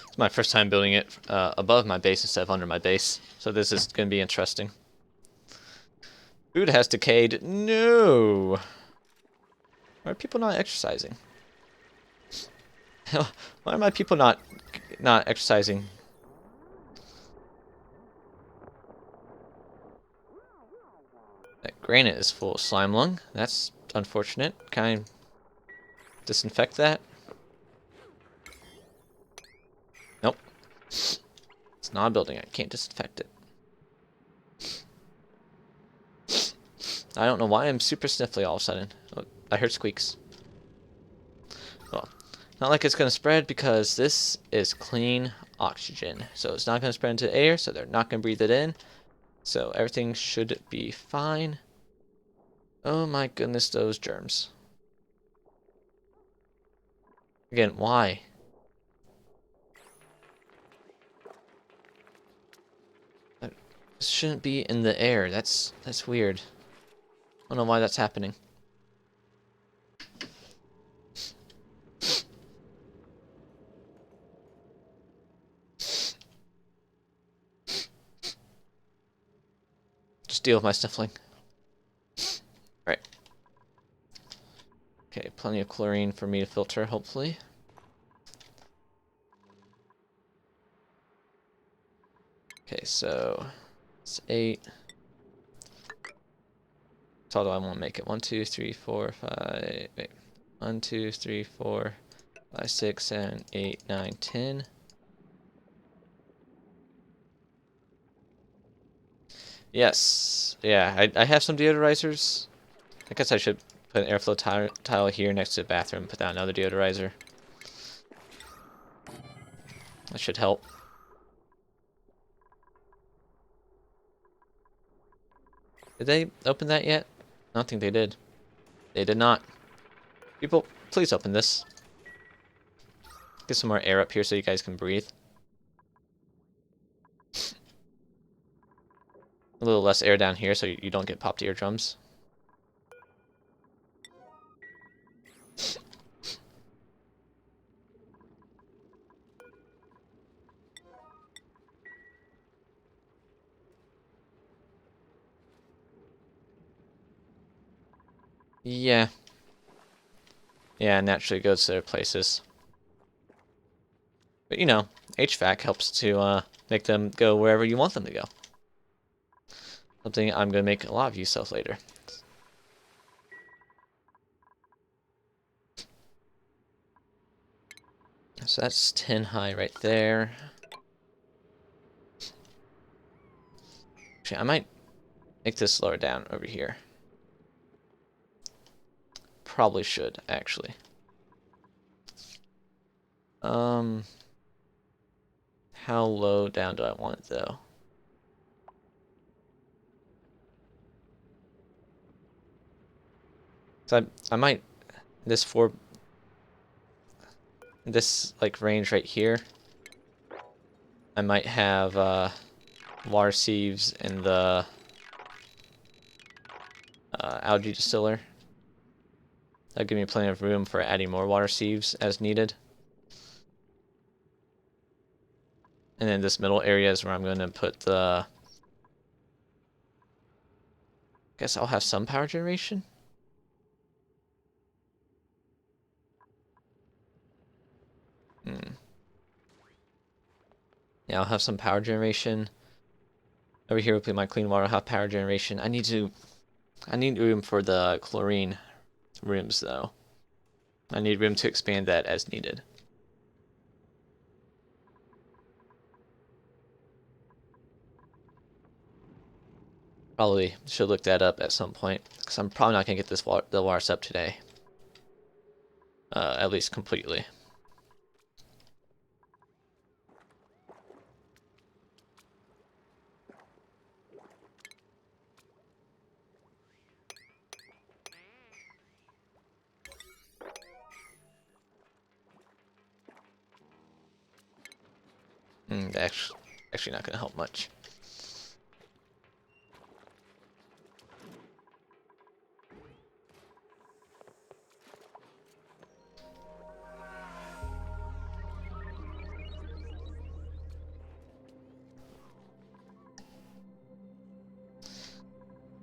It's my first time building it above my base instead of under my base, so this is going to be interesting. Food has decayed. No! Why are people not exercising? Why are my people not exercising? That granite is full of slime lung. That's unfortunate. Can I disinfect that? Nope. It's not a building. I can't disinfect it. I don't know why I'm super sniffly all of a sudden. Oh, I heard squeaks. Well, not like it's going to spread because this is clean oxygen. So it's not going to spread into the air, so they're not going to breathe it in. So everything should be fine. Oh my goodness, those germs. Again, why? This shouldn't be in the air. That's weird. I don't know why that's happening. Just deal with my sniffling. Right. Okay, plenty of chlorine for me to filter, hopefully. Okay, so it's 8. How tall do I want to make it? 1, 2, 3, 4, 5. Wait. 1, 2, 3, 4, 5, 6, 7, 8, 9, 10. Yes. Yeah, I have some deodorizers. I guess I should put an airflow tile here next to the bathroom and put down another deodorizer. That should help. Did they open that yet? I don't think they did. They did not. People, please open this. Get some more air up here so you guys can breathe. A little less air down here so you don't get popped eardrums. Yeah. Yeah, naturally goes to their places. But you know, HVAC helps to make them go wherever you want them to go. Something I'm going to make a lot of use of later. So that's 10 high right there. Actually, I might make this lower down over here. Probably should, actually. How low down do I want it though? So I might this like range right here. I might have water sieves in the algae distiller. That'll give me plenty of room for adding more water sieves as needed. And then this middle area is where I'm going to put the... Guess I'll have some power generation. Yeah, I'll have some power generation. Over here with my clean water, I'll have power generation. I need room for the chlorine rooms though. I need room to expand that as needed. Probably should look that up at some point, because I'm probably not gonna get the water up today. At least completely. Actually not gonna help much.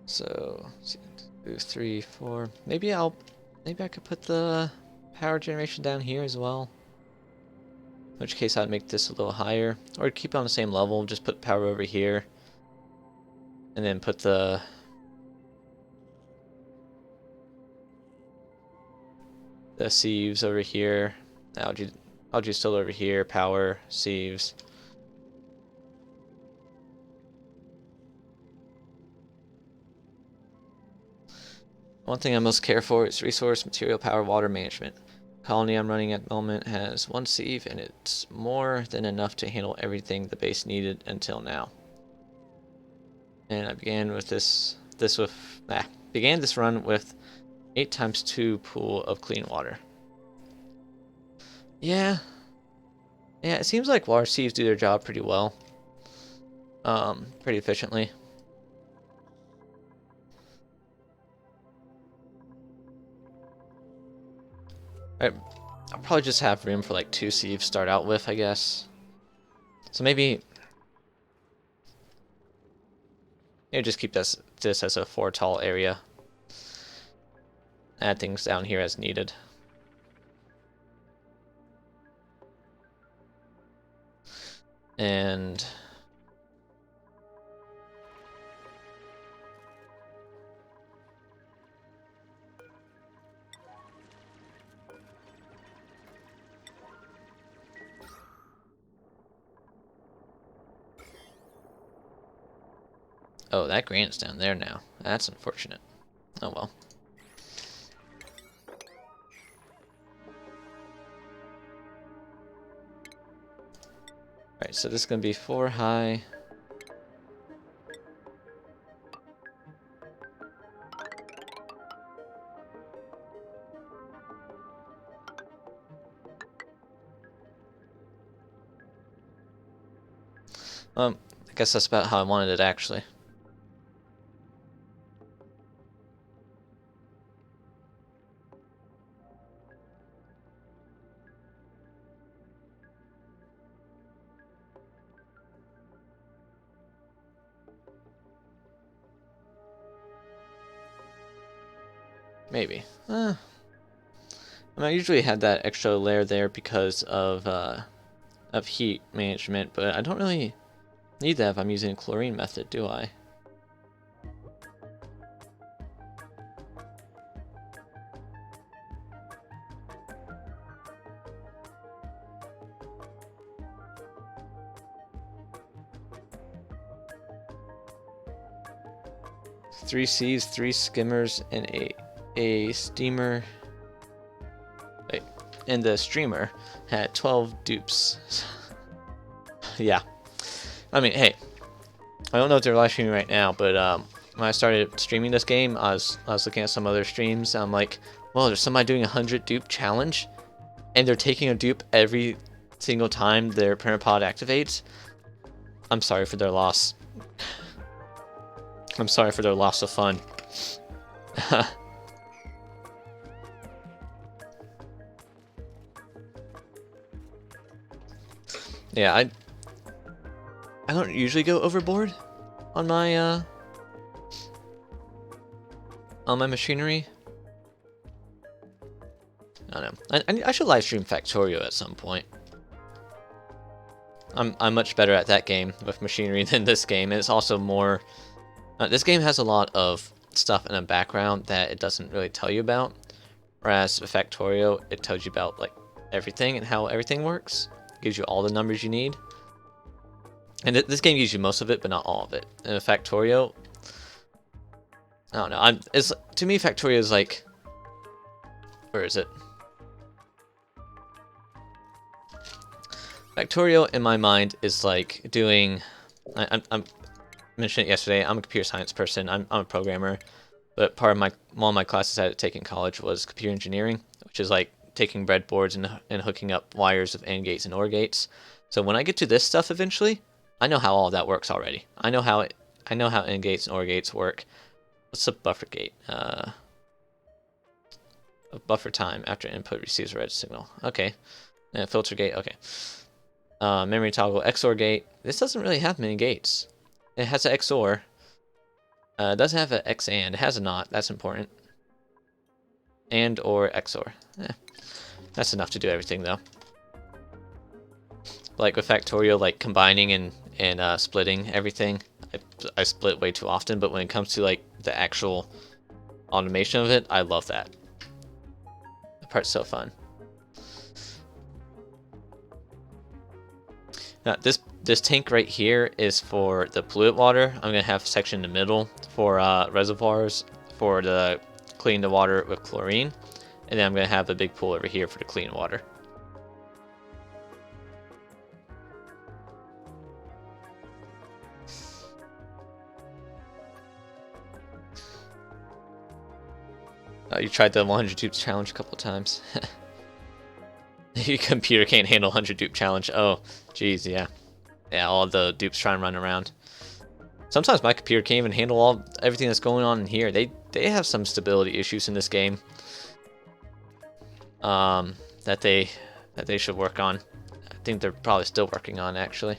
So, let's see, 2, 3, 4. Maybe I could put the power generation down here as well. In which case I'd make this a little higher, or keep it on the same level. Just put power over here, and then put the sieves over here. Algae still over here. Power sieves. One thing I most care for is resource, material, power, water management. The colony I'm running at the moment has 1 sieve, and it's more than enough to handle everything the base needed until now. And I began this run with 8 times 2 pool of clean water. Yeah, it seems like water sieves do their job pretty well, pretty efficiently. I'll probably just have room for like 2 sieves start out with, I guess. So maybe just keep this as a 4 tall area. Add things down here as needed. And oh, that grant's down there now. That's unfortunate. Oh well. Alright, so this is going to be 4 high. I guess that's about how I wanted it actually. Maybe. I usually had that extra layer there because of heat management, but I don't really need that if I'm using a chlorine method, do I? Three sieves, 3 skimmers, and a steamer. Wait, and the streamer had 12 dupes. Yeah. I mean, hey, I don't know if they're live streaming right now, but when I started streaming this game, I was looking at some other streams. I'm like, well, there's somebody doing a 100 dupe challenge, and they're taking a dupe every single time their permapod activates. I'm sorry for their loss. I'm sorry for their loss of fun. Yeah, I don't usually go overboard on my machinery. I don't know. I should live stream Factorio at some point. I'm much better at that game with machinery than this game. And it's also more. This game has a lot of stuff in the background that it doesn't really tell you about, whereas with Factorio, it tells you about like everything and how everything works. It gives you all the numbers you need. And this game gives you most of it, but not all of it. And with Factorio, I don't know. To me, Factorio is like, where is it? Factorio, in my mind, is like doing. I mentioned it yesterday. I'm a computer science person. I'm a programmer, but one of my classes I had to take in college was computer engineering, which is like taking breadboards and hooking up wires of AND gates and OR gates. So when I get to this stuff eventually, I know how all that works already. I know how AND gates and OR gates work. What's a buffer gate? A buffer time after input receives a red signal. Okay. And filter gate. Okay. Memory toggle XOR gate. This doesn't really have many gates. It has an XOR. It doesn't have an XAND. It has a NOT. That's important. And or XOR. That's enough to do everything though. Like with Factorio, like combining and splitting everything, I split way too often. But when it comes to like the actual automation of it, I love that. The part's so fun. Now this tank right here is for the polluted water. I'm gonna have a section in the middle for reservoirs for the clean the water with chlorine, and then I'm gonna have a big pool over here for the clean water. You tried the 100 dupes challenge a couple times. Your computer can't handle 100 dupe challenge. Oh, geez, yeah. Yeah, all the dupes try and run around. Sometimes my computer can't even handle everything that's going on in here. They have some stability issues in this game. That they should work on. I think they're probably still working on, actually.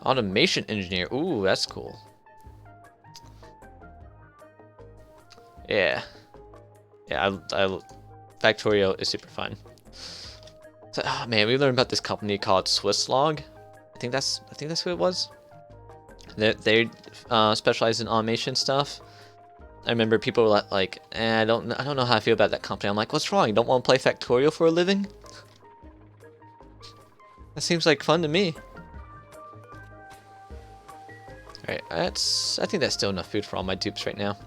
Automation engineer. Ooh, that's cool. Yeah. Yeah, Factorio is super fun. So, oh man, we learned about this company called Swisslog. I think that's who it was. They specialize in automation stuff. I remember people were like, I don't know how I feel about that company. I'm like, what's wrong? You don't want to play Factorio for a living? That seems like fun to me. Alright, I think that's still enough food for all my dupes right now.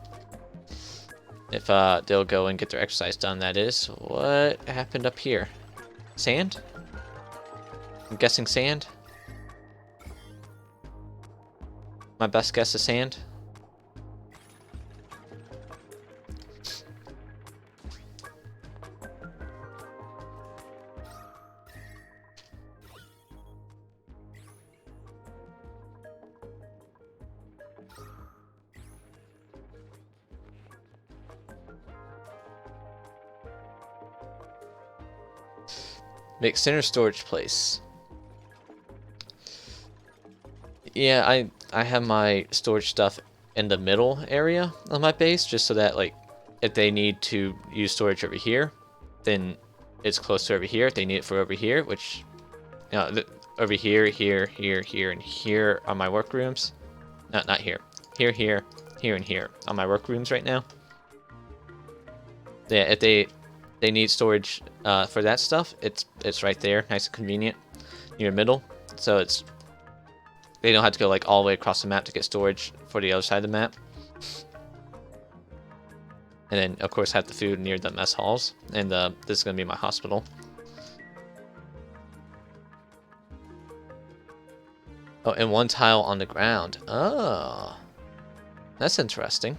If they'll go and get their exercise done, that is. What happened up here? Sand? I'm guessing sand. My best guess is sand. Make center storage place. Yeah, I have my storage stuff in the middle area of my base, just so that like if they need to use storage over here, then it's close to over here. If they need it for over here, which over here, here, and here are my workrooms. Not here. Here, and here are my workrooms right now. Yeah, if they need storage for that stuff, it's right there, nice and convenient near the middle. So it's they don't have to go like all the way across the map to get storage for the other side of the map. And then, of course, have the food near the mess halls. And this is going to be my hospital. Oh, and one tile on the ground. Oh, that's interesting.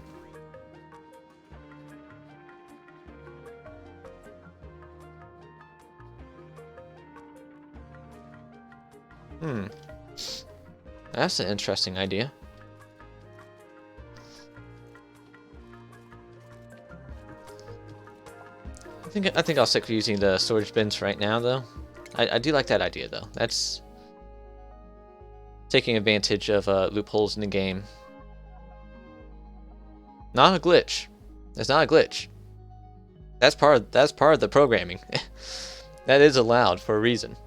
That's an interesting idea. I think I'll stick with using the storage bins right now, though. I do like that idea, though. That's taking advantage of loopholes in the game. Not a glitch. It's not a glitch. That's part of the programming. That is allowed for a reason.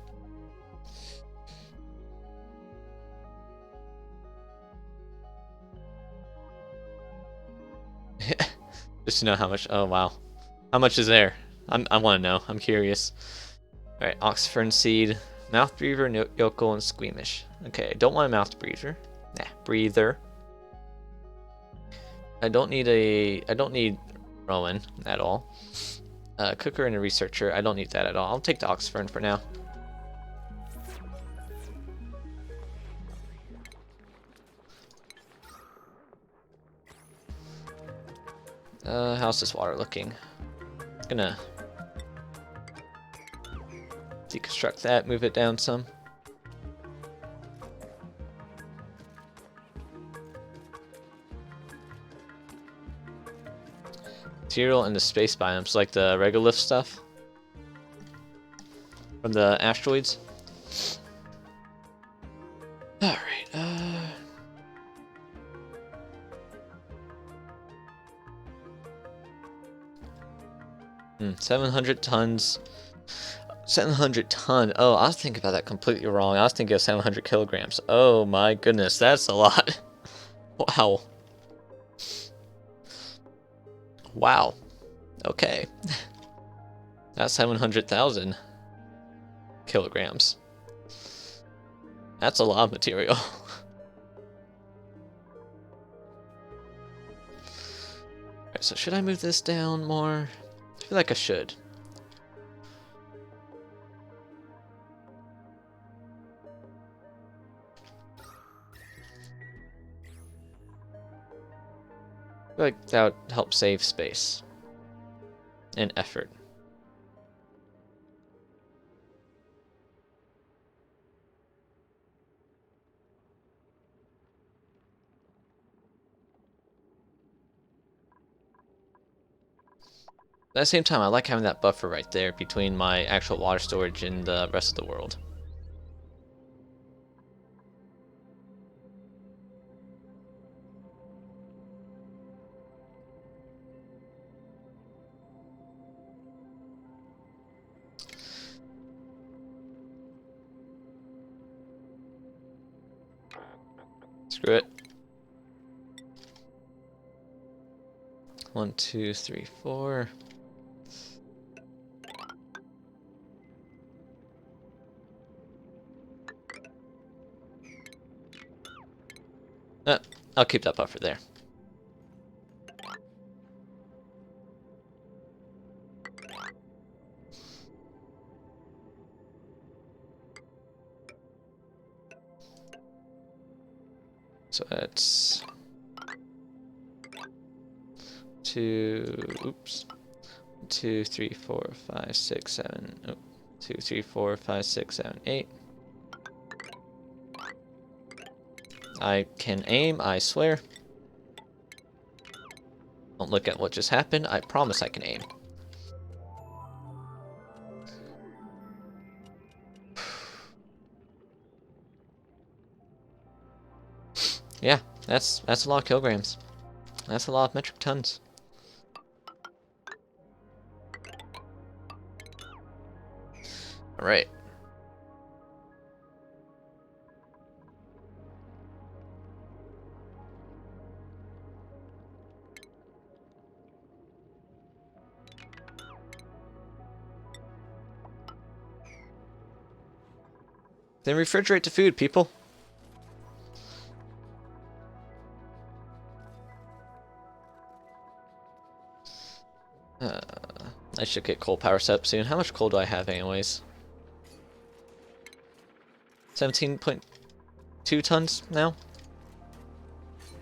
Just to know how much. Oh wow, how much is there? I want to know. I'm curious. All right, oxfern seed, mouth breather, yokel, and squeamish. Okay, I don't want a mouth breather. Nah, breather. I don't need Rowan at all. Cooker and a researcher. I don't need that at all. I'll take the oxfern for now. How's this water looking? Gonna deconstruct that, move it down some. Material in the space biomes, like the regolith stuff from the asteroids. Alright, 700 tons. 700 ton. Oh, I was thinking about that completely wrong. I was thinking of 700 kilograms. Oh my goodness, that's a lot. Wow. Wow. Okay. That's 700,000 kilograms. That's a lot of material. Alright, so should I move this down more? I feel like I should. I feel like that would help save space and effort. At the same time, I like having that buffer right there between my actual water storage and the rest of the world. Screw it. 1, 2, 3, 4. I'll keep that buffer there. So that's 2, 3, 4, 5, 6, 7. Oh, 2, 3, 4, 5, 6, 7, 8. I can aim, I swear. Don't look at what just happened. I promise I can aim. Yeah, that's a lot of kilograms. That's a lot of metric tons. All right. Then refrigerate the food, people. I should get coal power set up soon. How much coal do I have anyways? 17.2 tons now?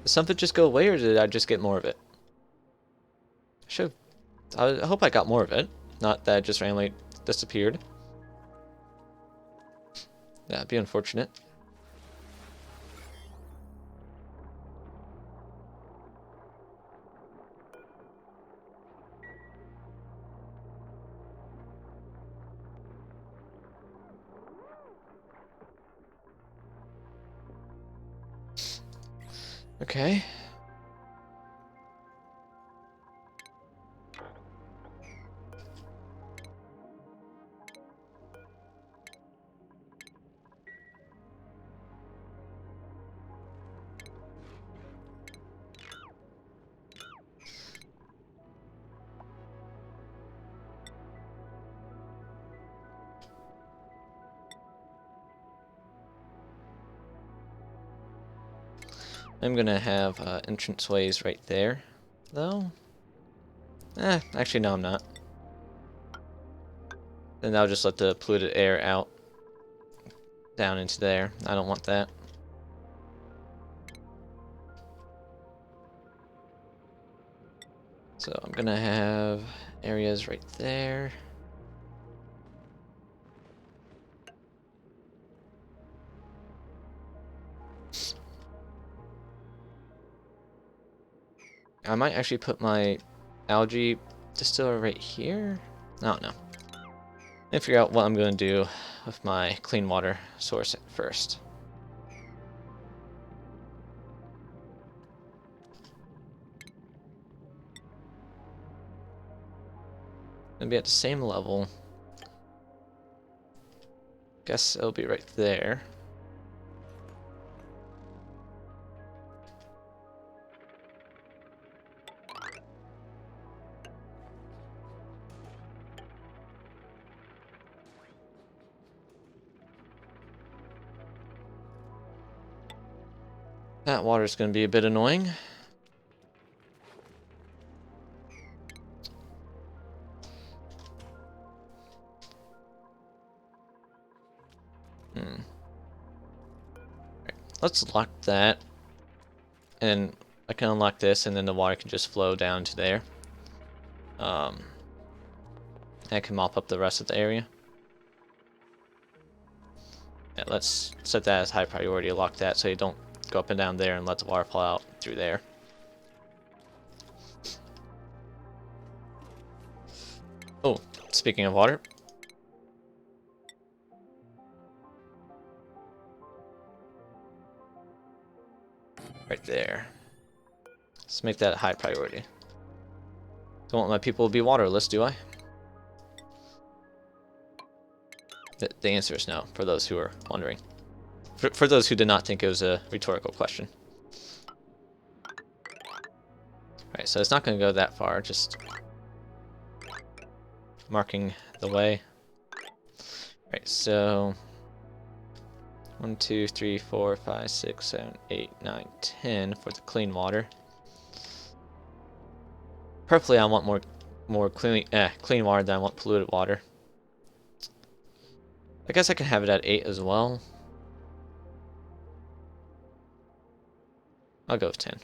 Did something just go away, or did I just get more of it? I hope I got more of it. Not that it just randomly disappeared. That'd be unfortunate. Okay. I'm gonna have entranceways right there, though. Actually, no, I'm not. Then I'll just let the polluted air out down into there. I don't want that. So I'm gonna have areas right there. I might actually put my algae distiller right here. I don't know. Let me figure out what I'm going to do with my clean water source first. Gonna be at the same level. Guess it'll be right there. That water's going to be a bit annoying. Right. Let's lock that. And I can unlock this, and then the water can just flow down to there. I can mop up the rest of the area. Yeah, let's set that as high priority, lock that so you don't go up and down there and let the water flow out through there. Oh, speaking of water. Right there. Let's make that a high priority. Don't want my people to be waterless, do I? The answer is no, for those who are wondering. For those who did not think it was a rhetorical question. Right, so it's not going to go that far, just marking the way. Right, so 1, 2, 3, 4, 5, 6, 7, 8, 9, 10 for the clean water. Preferably I want more clean water than I want polluted water. I guess I can have it at 8 as well. I'll go with 10.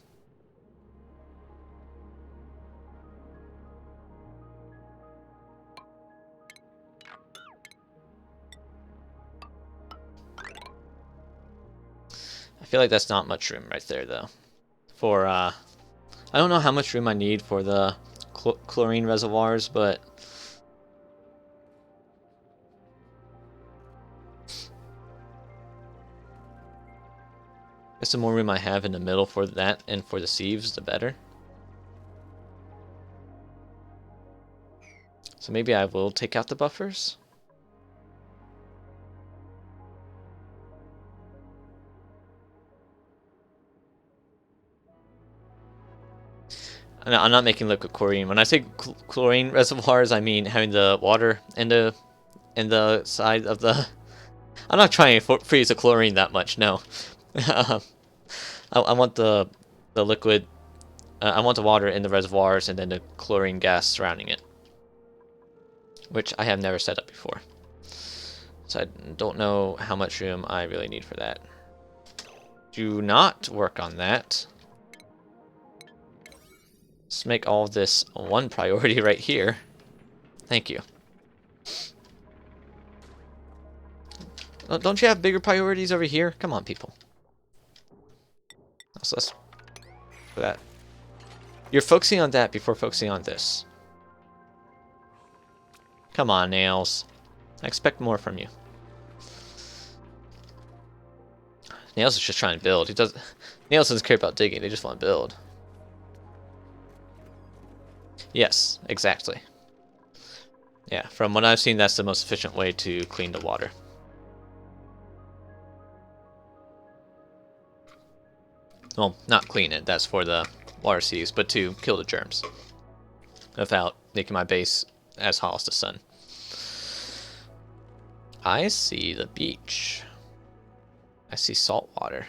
I feel like that's not much room right there, though. For, I don't know how much room I need for the chlorine reservoirs, but I guess the more room I have in the middle for that and for the sieves, the better. So maybe I will take out the buffers. I'm not making liquid chlorine. When I say chlorine reservoirs, I mean having the water in the side of the. I'm not trying to freeze the chlorine that much. No, I want the liquid. I want the water in the reservoirs and then the chlorine gas surrounding it. which I have never set up before. So I don't know how much room I really need for that. Do not work on that. Let's make all of this one priority right here. Thank you. Oh, don't you have bigger priorities over here? Come on, people. So let's for that. You're focusing on that before focusing on this. Come on, Nails. I expect more from you. Nails is just trying to build. Nails doesn't care about digging. They just want to build. Yes, exactly. Yeah, from what I've seen, that's the most efficient way to clean the water. Well, not clean it. That's for the water seas, but to kill the germs without making my base as hot as the sun. I see the beach. I see salt water.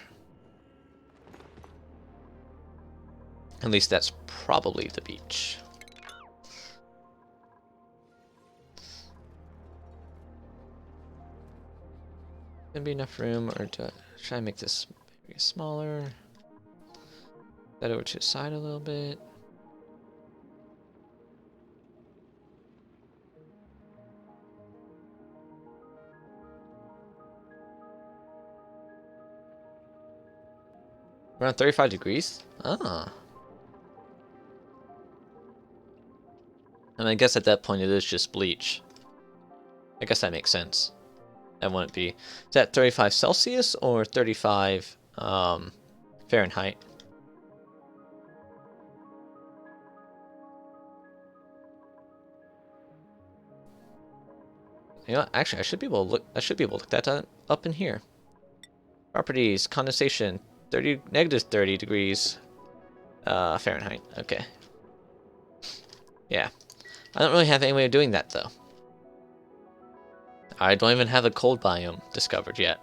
At least that's probably the beach. Gonna be enough room, or to try and make this maybe smaller. That over to the side a little bit. Around 35 degrees? Ah. And I guess at that point it is just bleach. I guess that makes sense. That wouldn't be... Is that 35 Celsius or 35 Fahrenheit? You know, actually, I should be able to look. I should be able to look that up in here. Properties, condensation, -30 degrees Fahrenheit. Okay. Yeah, I don't really have any way of doing that though. I don't even have a cold biome discovered yet.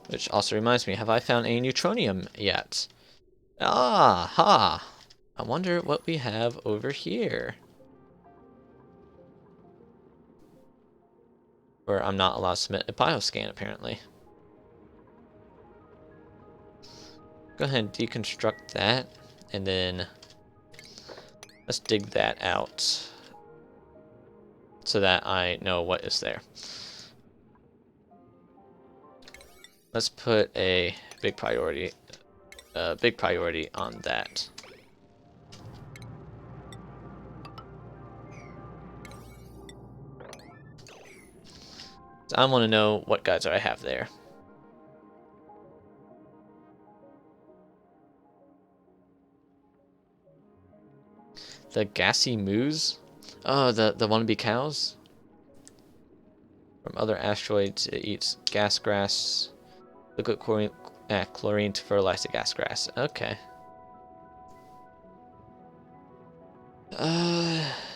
Which also reminds me, have I found any neutronium yet? Ah, ha! I wonder what we have over here. Where I'm not allowed to submit a bioscan, apparently. Go ahead and deconstruct that, and then let's dig that out so that I know what is there. Let's put a big priority on that. So I want to know what geyser I have there. The gassy moose? Oh, the wannabe cows? From other asteroids, it eats gas grass, liquid chlorine to fertilize the gas grass. Okay.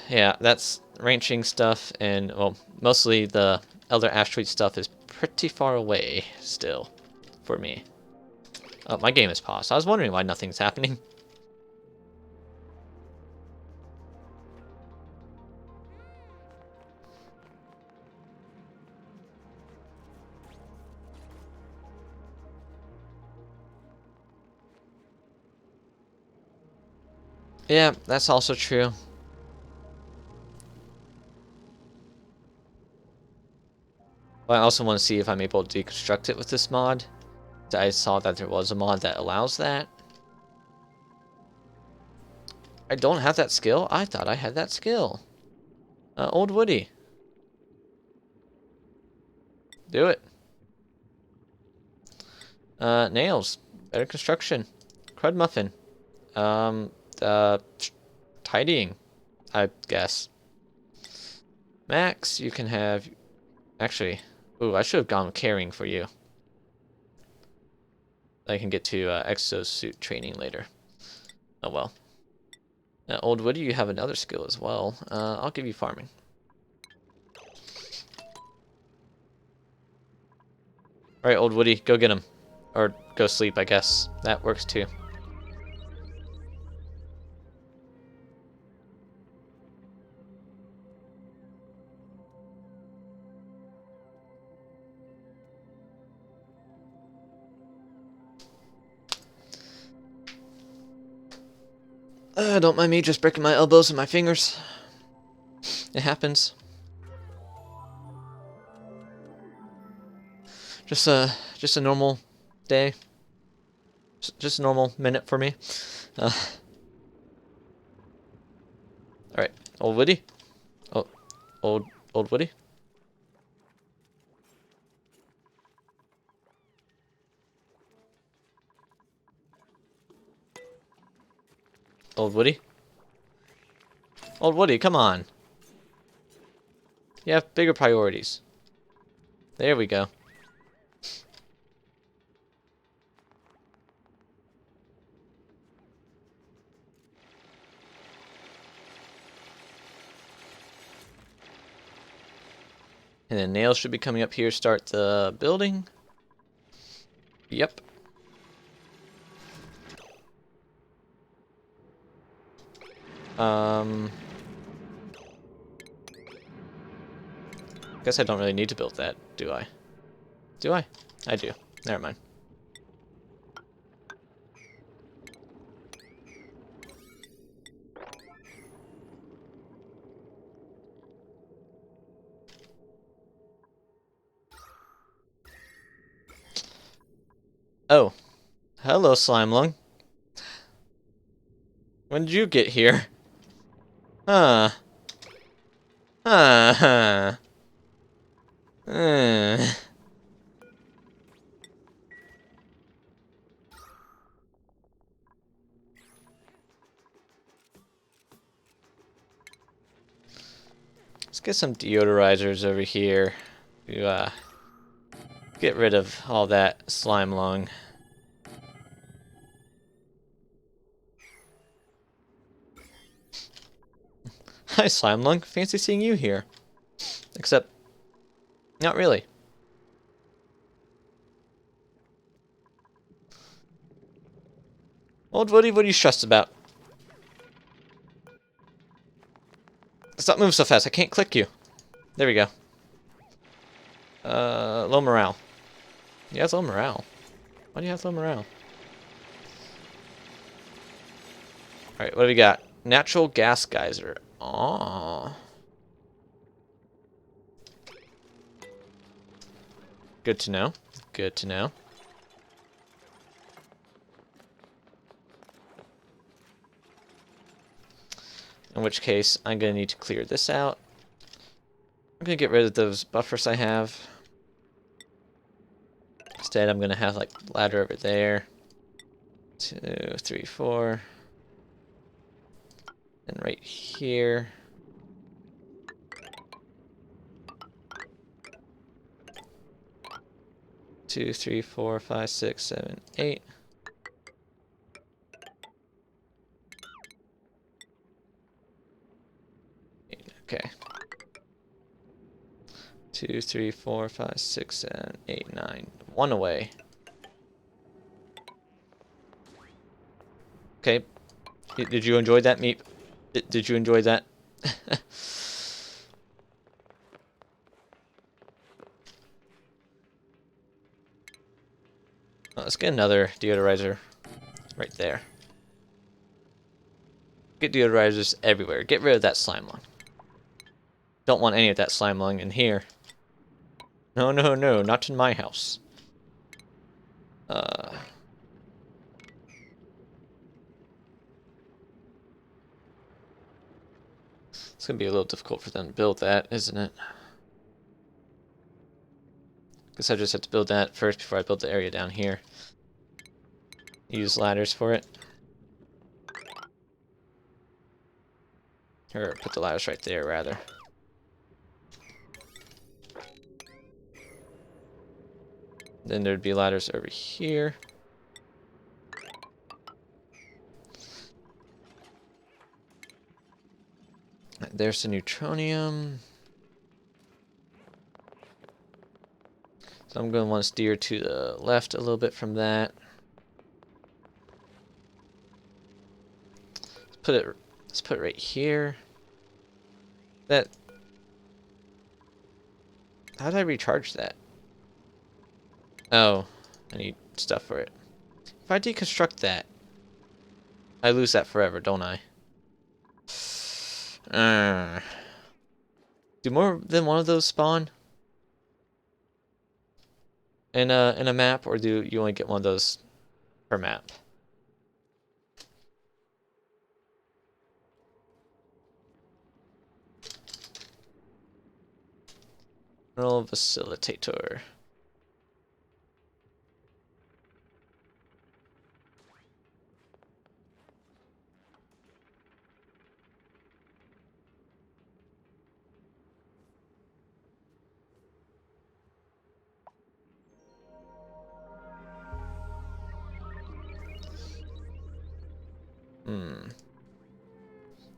Yeah, that's ranching stuff, and, well, mostly the other asteroid stuff is pretty far away still for me. Oh, my game is paused. I was wondering why nothing's happening. Yeah, that's also true. But I also want to see if I'm able to deconstruct it with this mod. I saw that there was a mod that allows that. I don't have that skill? I thought I had that skill. Old Woody. Do it. Nails. Better construction. Crud muffin. Tidying, I guess. Max, you can have... Actually, ooh, I should have gone with carrying for you. I can get to exosuit training later. Oh well. Old Woody, you have another skill as well. I'll give you farming. Alright, Old Woody, go get him. Or go sleep, I guess. That works too. Don't mind me just breaking my elbows and my fingers. It happens. Just a normal day. Just a normal minute for me. All right, old Woody. Oh, old Woody. Old Woody. Old Woody, come on. You have bigger priorities. There we go. And then nails should be coming up here, start the building. Yep. Guess I don't really need to build that, do I? Do I? I do. Never mind. Oh. Hello, slime lung. When did you get here? Huh. Huh. Uh. Let's get some deodorizers over here to get rid of all that slime lung. Hi, slime lung. Fancy seeing you here. Except, not really. Old Woody, what are you stressed about? Stop moving so fast. I can't click you. There we go. Low morale. Yeah, it's low morale. Why do you have low morale? Alright, what do we got? Natural gas geyser. Aww. Good to know. Good to know. In which case, I'm going to need to clear this out. I'm going to get rid of those buffers I have. Instead, I'm going to have, like, ladder over there. 2, 3, 4. And right here. Two, three, 4, 5, 6, 7, 8. Okay. 2, 3, 4, 5, 6, 7, 8, 9. 1 away. Okay. Did you enjoy that, Meep? Did you enjoy that? Let's get another deodorizer right there. Get deodorizers everywhere. Get rid of that slime lung. Don't want any of that slime lung in here. No, no, no, not in my house. It's gonna be a little difficult for them to build that, isn't it? Guess I just have to build that first before I build the area down here. Use ladders for it. Or put the ladders right there, rather. Then there'd be ladders over here. There's the neutronium. So I'm going to want to steer to the left a little bit from that. Let's put it right here. How did I recharge that? Oh, I need stuff for it. If I deconstruct that, I lose that forever, don't I? Do more than one of those spawn in a map, or do you only get one of those per map? General Facilitator.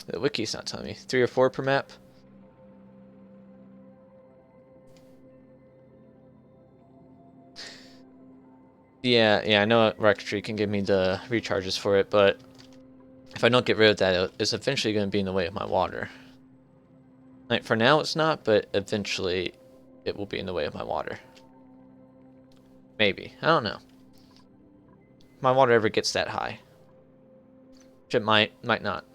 The wiki's not telling me. 3 or 4 per map? Yeah, I know Rocketry can give me the recharges for it, but if I don't get rid of that, it's eventually going to be in the way of my water. Like, for now it's not, but eventually it will be in the way of my water. Maybe. I don't know. If my water ever gets that high. Which it might not.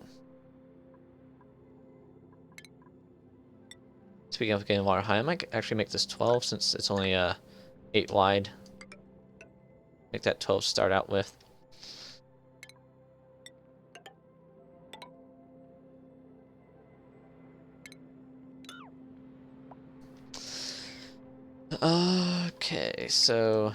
Speaking of getting water high, I might actually make this 12 since it's only 8 wide. Make that 12 start out with. Okay, so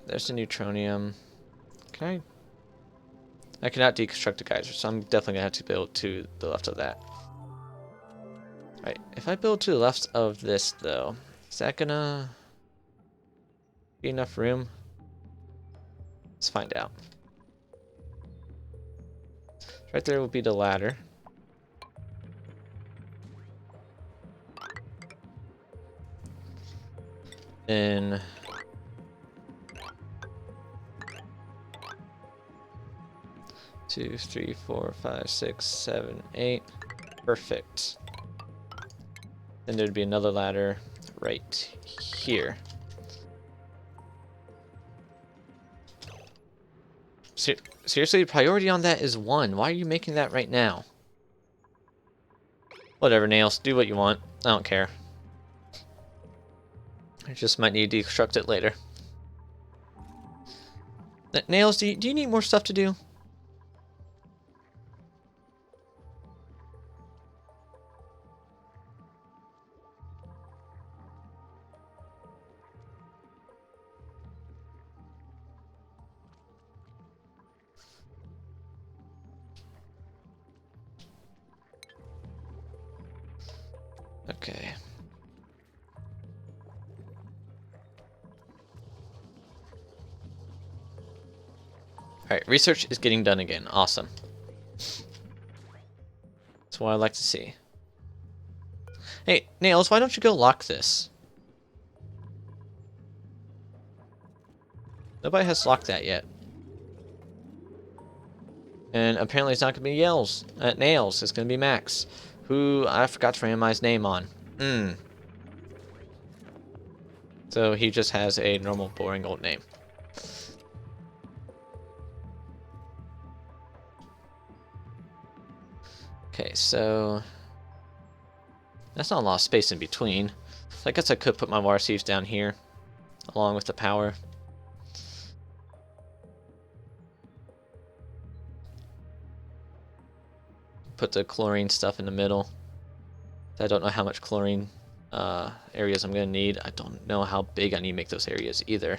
there's the neutronium. Can I cannot deconstruct the geyser, so I'm definitely gonna have to build to the left of that. Right, if I build to the left of this though, is that gonna be enough room? Let's find out. Right there will be the ladder. Then 2, 3, 4, 5, 6, 7, 8. Perfect. Then there'd be another ladder right here. Seriously, priority on that is 1. Why are you making that right now? Whatever, Nails. Do what you want. I don't care. I just might need to deconstruct it later. Nails, do you need more stuff to do? Okay. Alright, research is getting done again. Awesome. That's what I like to see. Hey, Nails, why don't you go lock this? Nobody has locked that yet. And apparently it's not going to be Nails. It's going to be Max, who I forgot to randomize name on. So he just has a normal, boring old name. Okay, so that's not a lot of space in between. So I guess I could put my water sieves down here, along with the power. Put the chlorine stuff in the middle. I don't know how much chlorine areas I'm going to need. I don't know how big I need to make those areas either.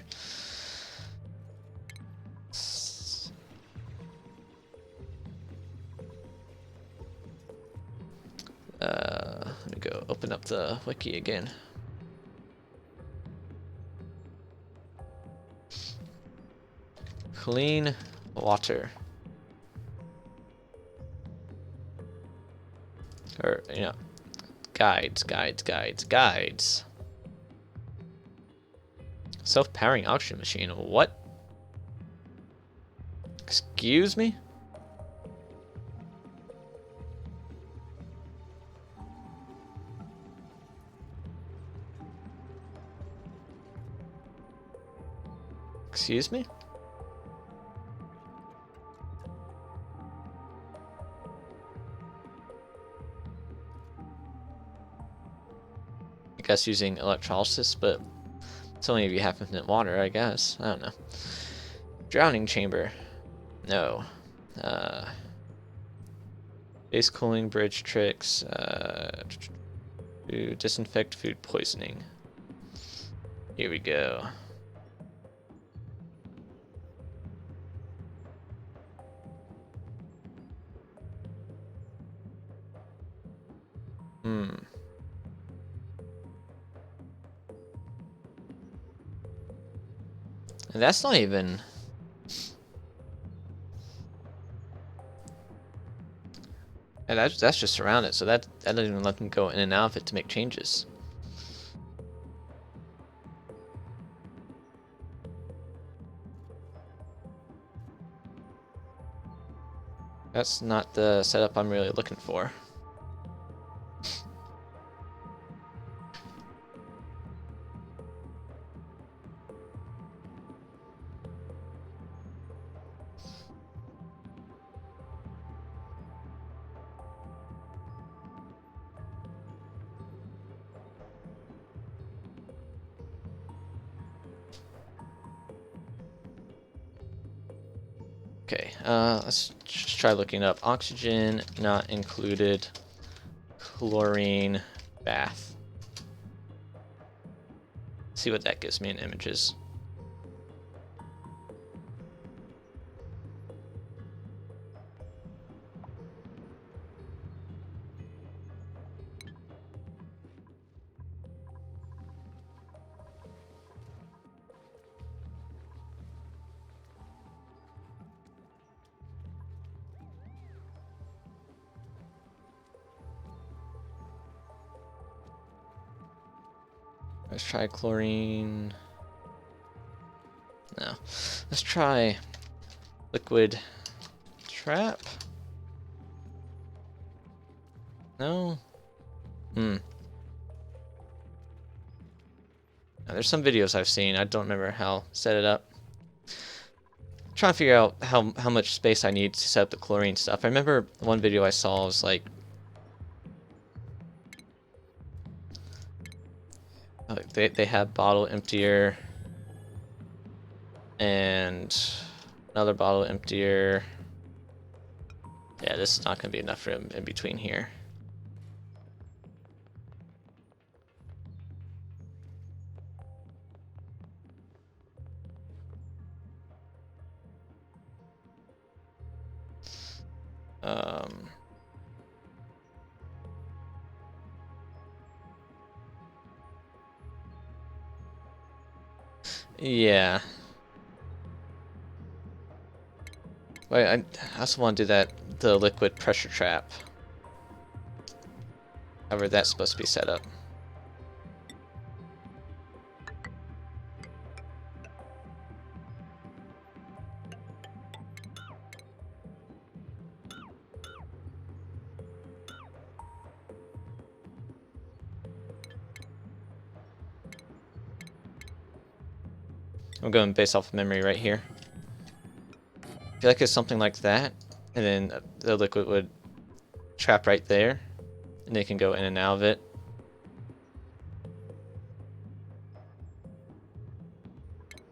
Let me go open up the wiki again. Clean water. Or, you know, guides. Self-powering auction machine. What? Excuse me? Excuse me? I guess using electrolysis, but it's only if you have infinite water, I guess. I don't know. Drowning chamber. No. Base cooling, bridge tricks. To disinfect food poisoning. Here we go. And that's not even... And that's just around it, so that doesn't even let them go in and out of it to make changes. That's not the setup I'm really looking for. Okay, let's just try looking up oxygen not included, chlorine bath. See what that gives me in images. Let's try chlorine. No. Let's try liquid trap. No? Now, there's some videos I've seen. I don't remember how to set it up. I'm trying to figure out how much space I need to set up the chlorine stuff. I remember one video I saw was like... They had bottle emptier and another bottle emptier. Yeah, this is not going to be enough room in between here. Yeah. Wait, I also want to do the liquid pressure trap. However, that's supposed to be set up. I'm going based off of memory right here. I feel like it's something like that, and then the liquid would trap right there, and they can go in and out of it.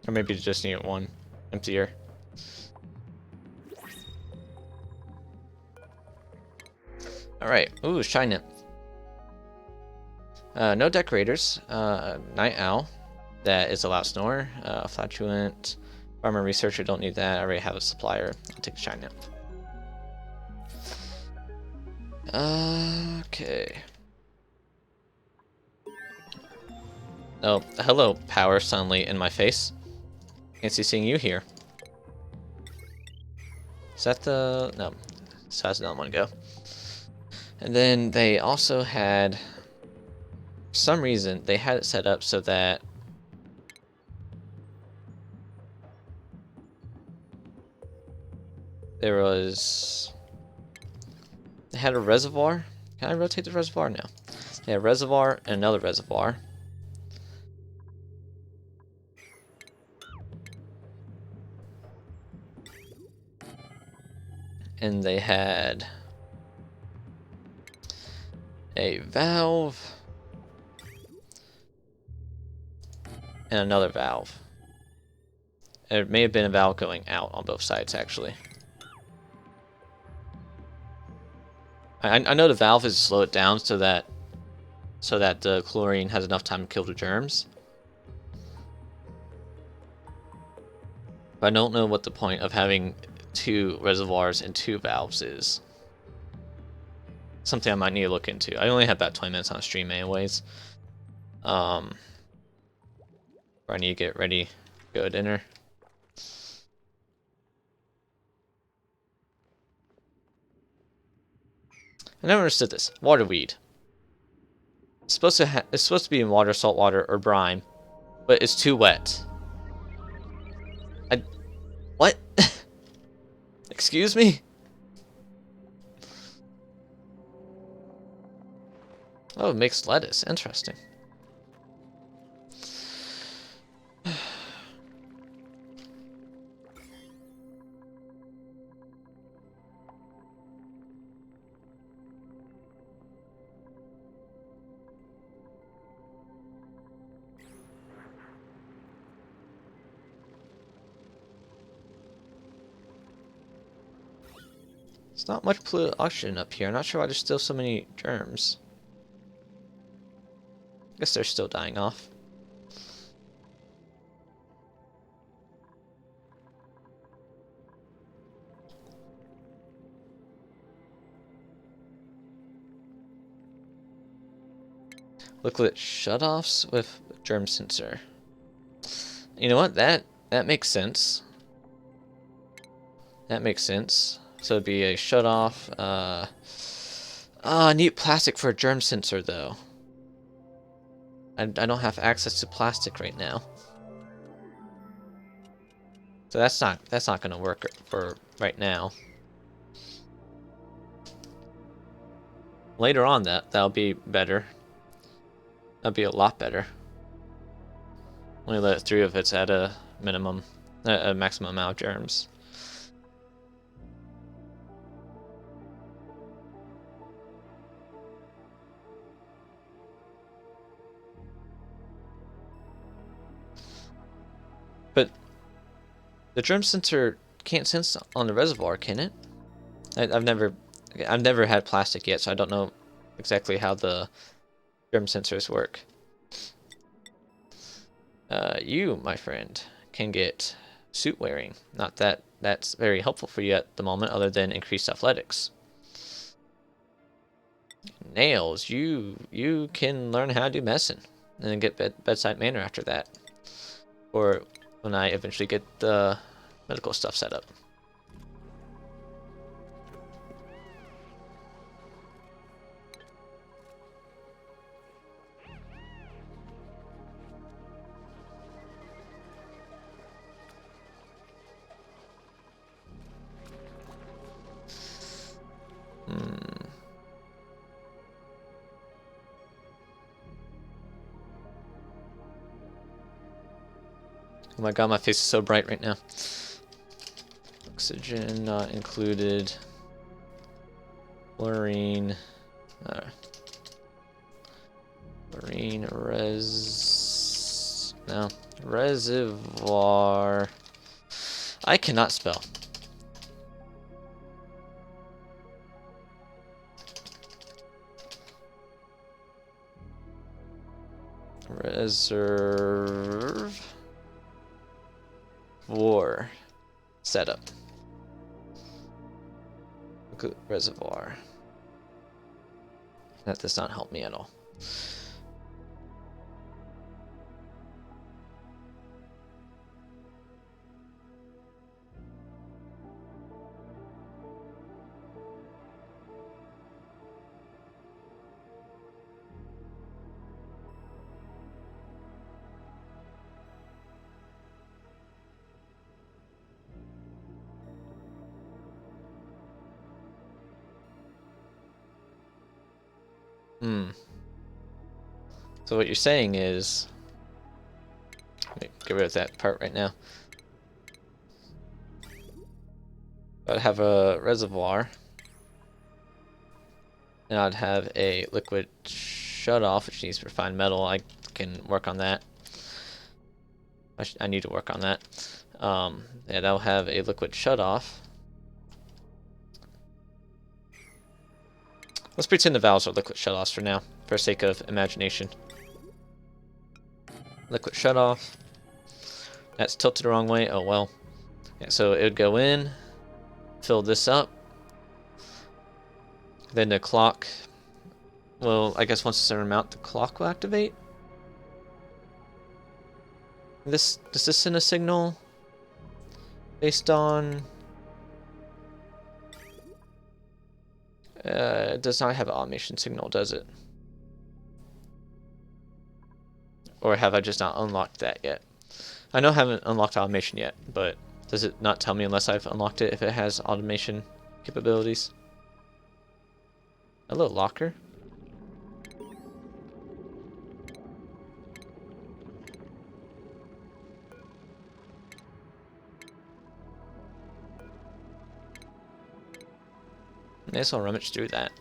Or maybe just need one emptier. Alright, ooh, shine nymph. No decorators. Night owl. That is a loud snore. Flatulent. Farmer researcher, don't need that. I already have a supplier. I'll take the shine nymph. Okay. Oh, hello, power suddenly in my face. Fancy seeing you here. Is that the... No. So that's another one to go. And then they also had... For some reason, they had it set up so that... There was... They had a reservoir. Can I rotate the reservoir? No. They had a reservoir and another reservoir. and they had a valve and another valve. It may have been a valve going out on both sides, actually. I know the valve is to slow it down so that the chlorine has enough time to kill the germs. But I don't know what the point of having 2 reservoirs and 2 valves is. Something I might need to look into. I only have about 20 minutes on stream anyways. I need to get ready, go to dinner. I never understood this. Waterweed. It's supposed to be in water, salt water, or brine, but it's too wet. What? Excuse me? Oh, mixed lettuce. Interesting. There's not much polluted oxygen up here. I'm not sure why there's still so many germs. I guess they're still dying off. Liquid shutoffs with germ sensor. You know what? That makes sense. That makes sense. So it'd be a shutoff. I need plastic for a germ sensor though. I don't have access to plastic right now. So that's not gonna work for right now. Later on that'll be better. That'll be a lot better. Only let it through if it's at a minimum, a maximum amount of germs. But the germ sensor can't sense on the reservoir, can it? I've never had plastic yet, so I don't know exactly how the germ sensors work. You, my friend, can get suit wearing. Not that that's very helpful for you at the moment, other than increased athletics. Nails, you can learn how to do medicine, and then get bedside manner after that. Or when I eventually get the medical stuff set up. Oh my god, my face is so bright right now. Oxygen not included. Chlorine. Chlorine no. Reservoir. I cannot spell. Reservoir setup. Good reservoir. That does not help me at all. So what you're saying is, let me get rid of that part right now. I'd have a reservoir. And I'd have a liquid shutoff, which needs refined metal. I can work on that. I need to work on that. And I'll have a liquid shutoff. Let's pretend the valves are liquid shutoffs for now, for sake of imagination. Liquid shutoff. That's tilted the wrong way. Oh well. Yeah, so it would go in, fill this up. Then the clock. Well, I guess once it's a certain amount, the clock will activate. Does this send a signal based on? It does not have an automation signal, does it? Or have I just not unlocked that yet? I know I haven't unlocked automation yet, but does it not tell me unless I've unlocked it if it has automation capabilities? Hello, locker. May as well rummage through that.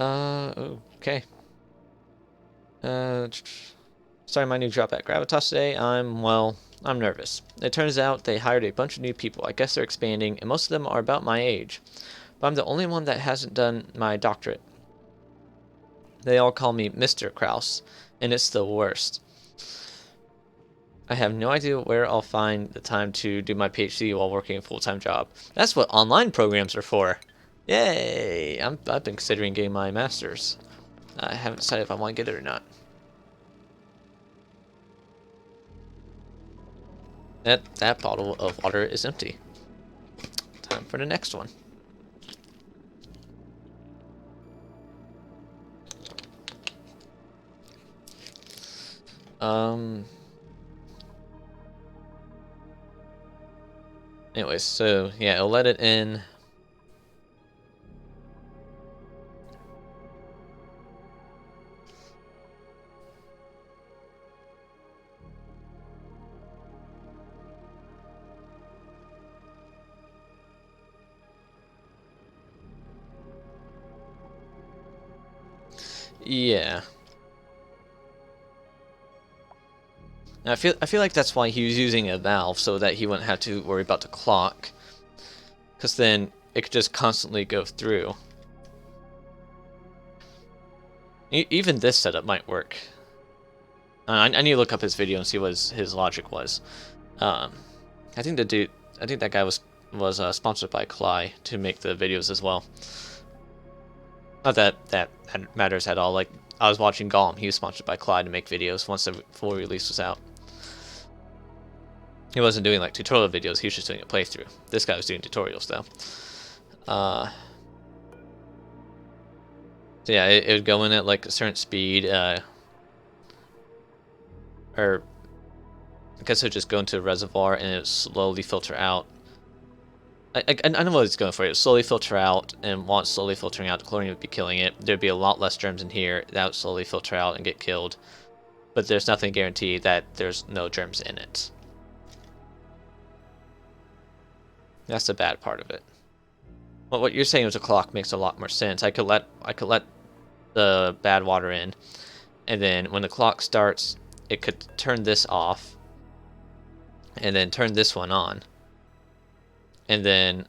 Okay. Starting my new job at Gravitas today, I'm nervous. It turns out they hired a bunch of new people. I guess they're expanding, and most of them are about my age. But I'm the only one that hasn't done my doctorate. They all call me Mr. Kraus, and it's the worst. I have no idea where I'll find the time to do my PhD while working a full-time job. That's what online programs are for. Yay! I've been considering getting my master's. I haven't decided if I want to get it or not. That bottle of water is empty. Time for the next one. Anyways, so yeah, it'll let it in. Yeah. I feel like that's why he was using a valve, so that he wouldn't have to worry about the clock. Because then it could just constantly go through. Even this setup might work. I need to look up his video and see what his logic was. I think that guy was sponsored by Cly to make the videos as well. Not that matters at all. Like, I was watching Golem. He was sponsored by Clyde to make videos once the full release was out. He wasn't doing like tutorial videos. He was just doing a playthrough. This guy was doing tutorials though. So yeah, it would go in at like a certain speed. Or I guess it would just go into a reservoir and it would slowly filter out. I know what it's going for. It would slowly filter out, and while it's slowly filtering out, the chlorine would be killing it. There'd be a lot less germs in here. That would slowly filter out and get killed. But there's nothing guaranteed that there's no germs in it. That's the bad part of it. Well, what you're saying with the clock makes a lot more sense. I could let the bad water in, and then when the clock starts, it could turn this off, and then turn this one on, and then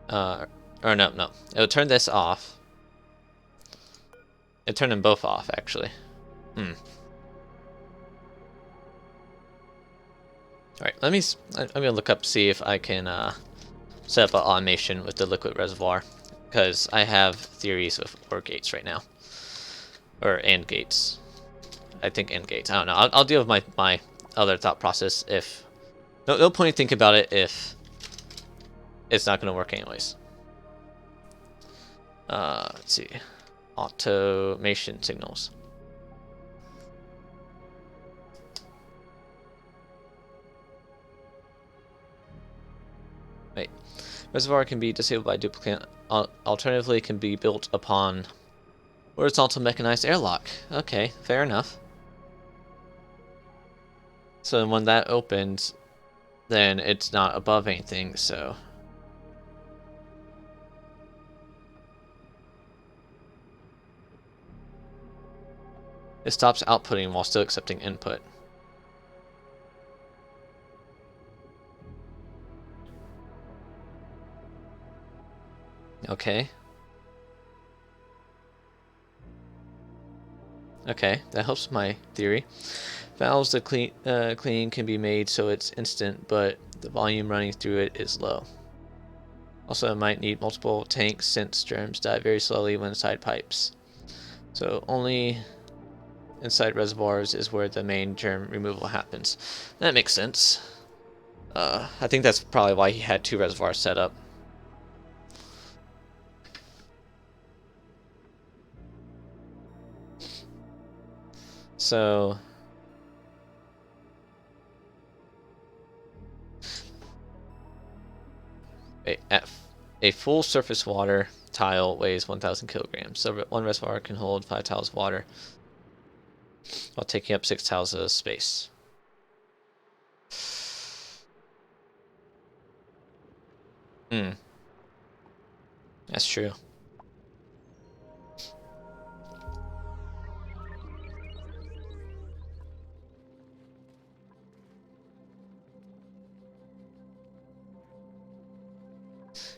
or no, it would turn this off. It turned them both off actually. Alright, I'm gonna look up, see if I can set up an automation with the liquid reservoir, because I have theories of OR gates right now, or AND gates. I think AND gates. I don't know. I'll deal with my other thought process if no point in thinking about it if it's not gonna work anyways. Let's see, automation signals. Wait. Reservoir can be disabled by duplicate. Alternatively, it can be built upon horizontal mechanized airlock. Okay, fair enough. So when that opens, then it's not above anything, so... It stops outputting while still accepting input. Okay. Okay, that helps my theory. Valves to clean can be made so it's instant, but the volume running through it is low. Also, it might need multiple tanks since germs die very slowly when inside pipes. So only inside reservoirs is where the main germ removal happens. That makes sense. I think that's probably why he had 2 reservoirs set up. So... A full surface water tile weighs 1,000 kilograms. So 1 reservoir can hold 5 tiles of water while taking up 6 tiles of space. That's true.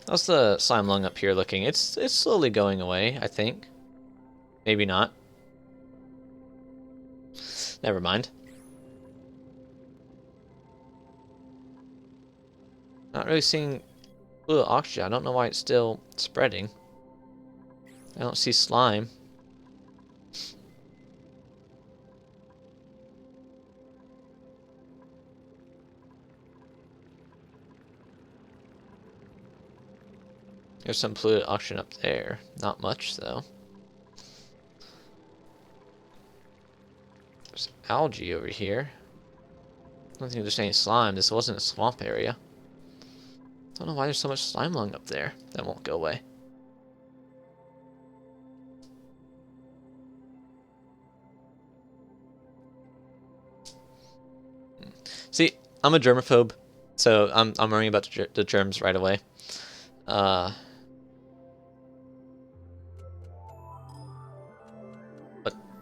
How's the slime lung up here looking? It's slowly going away, I think. Maybe not. Never mind. Not really seeing fluid oxygen. I don't know why it's still spreading. I don't see slime. There's some fluid oxygen up there. Not much, though. There's algae over here. I don't think there's any slime. This wasn't a swamp area. I don't know why there's so much slime lung up there. That won't go away. See, I'm a germaphobe, so I'm worrying about the germs right away.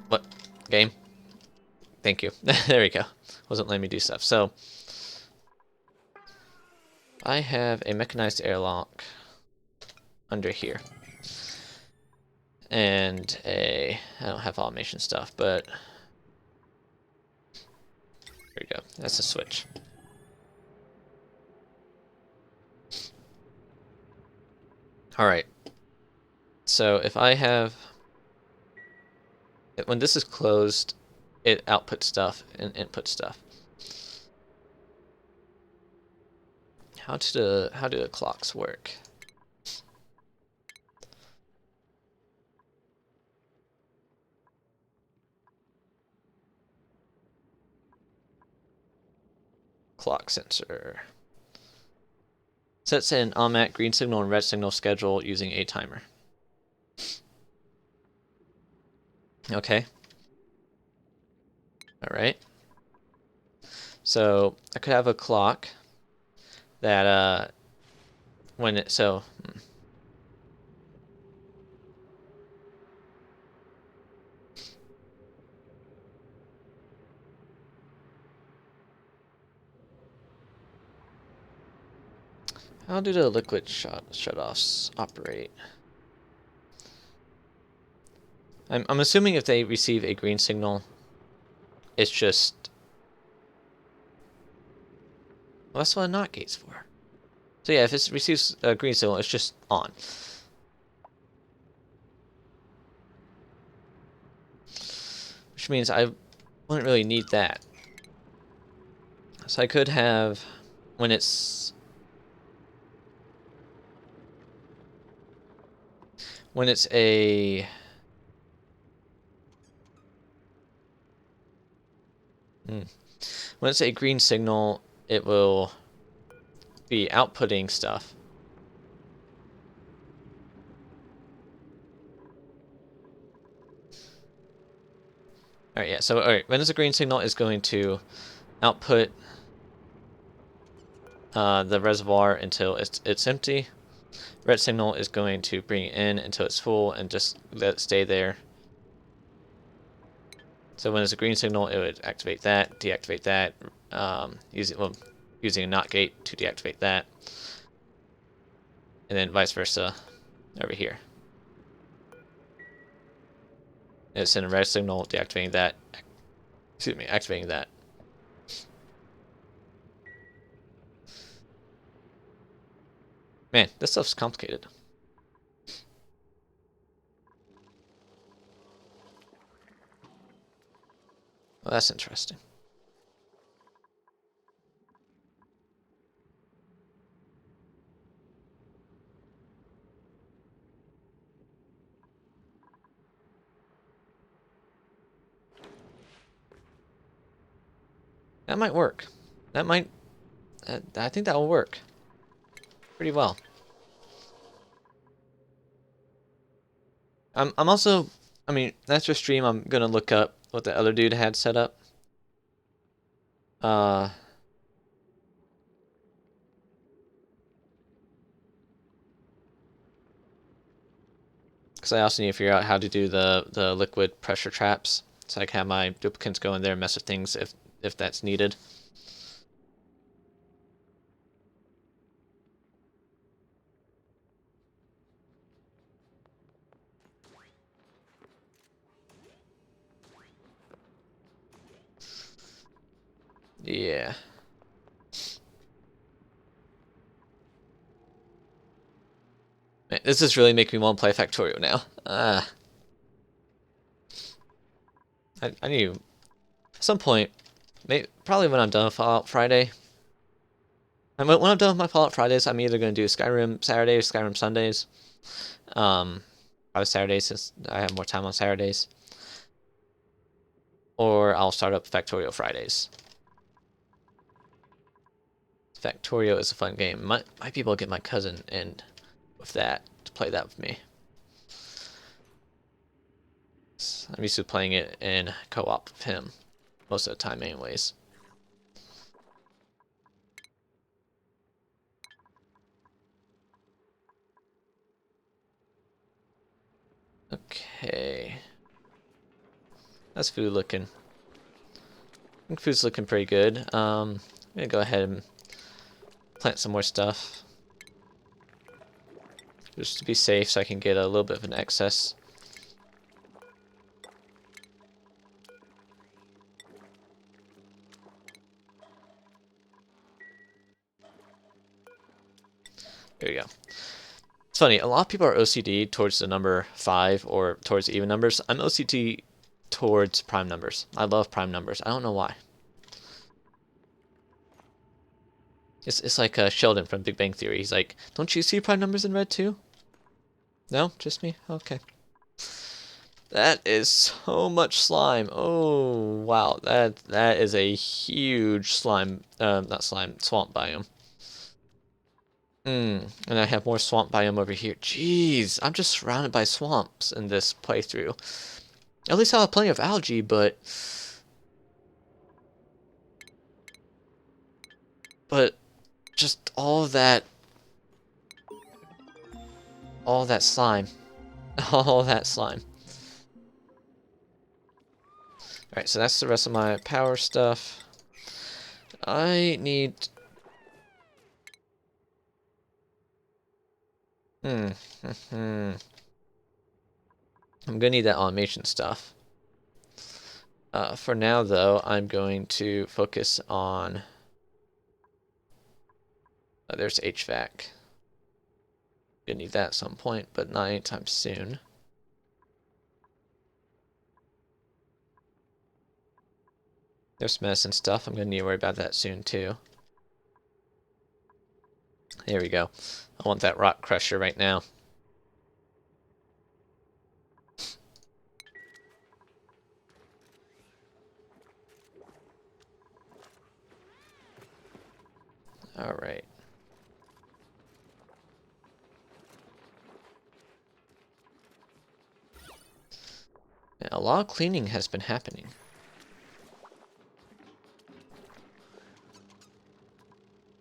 What game? Thank you. There we go. Wasn't letting me do stuff. So I have a mechanized airlock under here, and I don't have automation stuff, but there we go. That's a switch. All right. So if I have, when this is closed, it outputs stuff and inputs stuff. How do the clocks work? Clock sensor. Sets an automatic green signal and red signal schedule using a timer. Okay. Alright. So I could have a clock that when it how do the liquid shutoffs operate? I'm assuming if they receive a green signal, it's just... Well, that's what a NOT gate's for. So yeah, if it receives a green signal, it's just on. Which means I wouldn't really need that. So I could have, when it's a... When it's a green signal, it will be outputting stuff. Alright, yeah, so alright, when it's a green signal, it's going to output the reservoir until it's empty. Red signal is going to bring it in until it's full and just let it stay there. So when there's a green signal, it would activate that, deactivate that, using a NOT gate to deactivate that, and then vice versa over here. It's in a red signal, deactivating that, excuse me, activating that. Man, this stuff's complicated. Well, that's interesting. That might work. That might... I think that will work pretty well. I'm also... I mean, after stream, I'm gonna look up what the other dude had set up. Because I also need to figure out how to do the liquid pressure traps, so I can have my duplicates go in there and mess with things if that's needed. Yeah. Man, this is really making me want to play Factorio now. I need to, at some point, maybe, probably when I'm done with Fallout Friday. And when I'm done with my Fallout Fridays, I'm either going to do Skyrim Saturdays, Skyrim Sundays. Probably Saturdays since I have more time on Saturdays. Or I'll start up Factorio Fridays. Factorio is a fun game. Might be able to get my cousin in with that to play that with me. I'm used to playing it in co-op with him most of the time anyways. Okay. How's food looking? I think food's looking pretty good. I'm gonna go ahead and plant some more stuff. Just to be safe so I can get a little bit of an excess. There you go. It's funny, a lot of people are OCD towards the number 5 or towards even numbers. I'm OCD towards prime numbers. I love prime numbers. I don't know why. It's like Sheldon from Big Bang Theory. He's like, don't you see prime numbers in red too? No? Just me? Okay. That is so much slime. Oh, wow. That is a huge slime, not slime, swamp biome. And I have more swamp biome over here. Jeez, I'm just surrounded by swamps in this playthrough. At least I have plenty of algae, but just all that slime. All that slime. Alright, so that's the rest of my power stuff. I need... I'm gonna need that automation stuff. For now, though, I'm going to focus on... there's HVAC. Gonna need that at some point, but not anytime soon. There's medicine stuff. I'm gonna need to worry about that soon, too. There we go. I want that rock crusher right now. Alright. A lot of cleaning has been happening.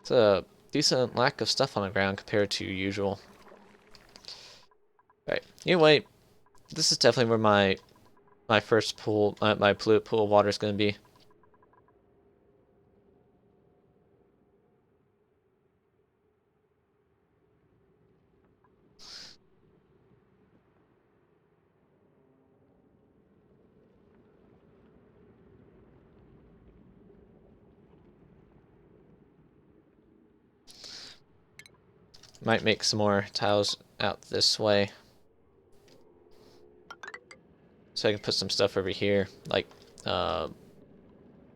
It's decent lack of stuff on the ground compared to usual. Right. Anyway, this is definitely where my first pool, my polluted pool of water is going to be. Might make some more tiles out this way. So I can put some stuff over here, like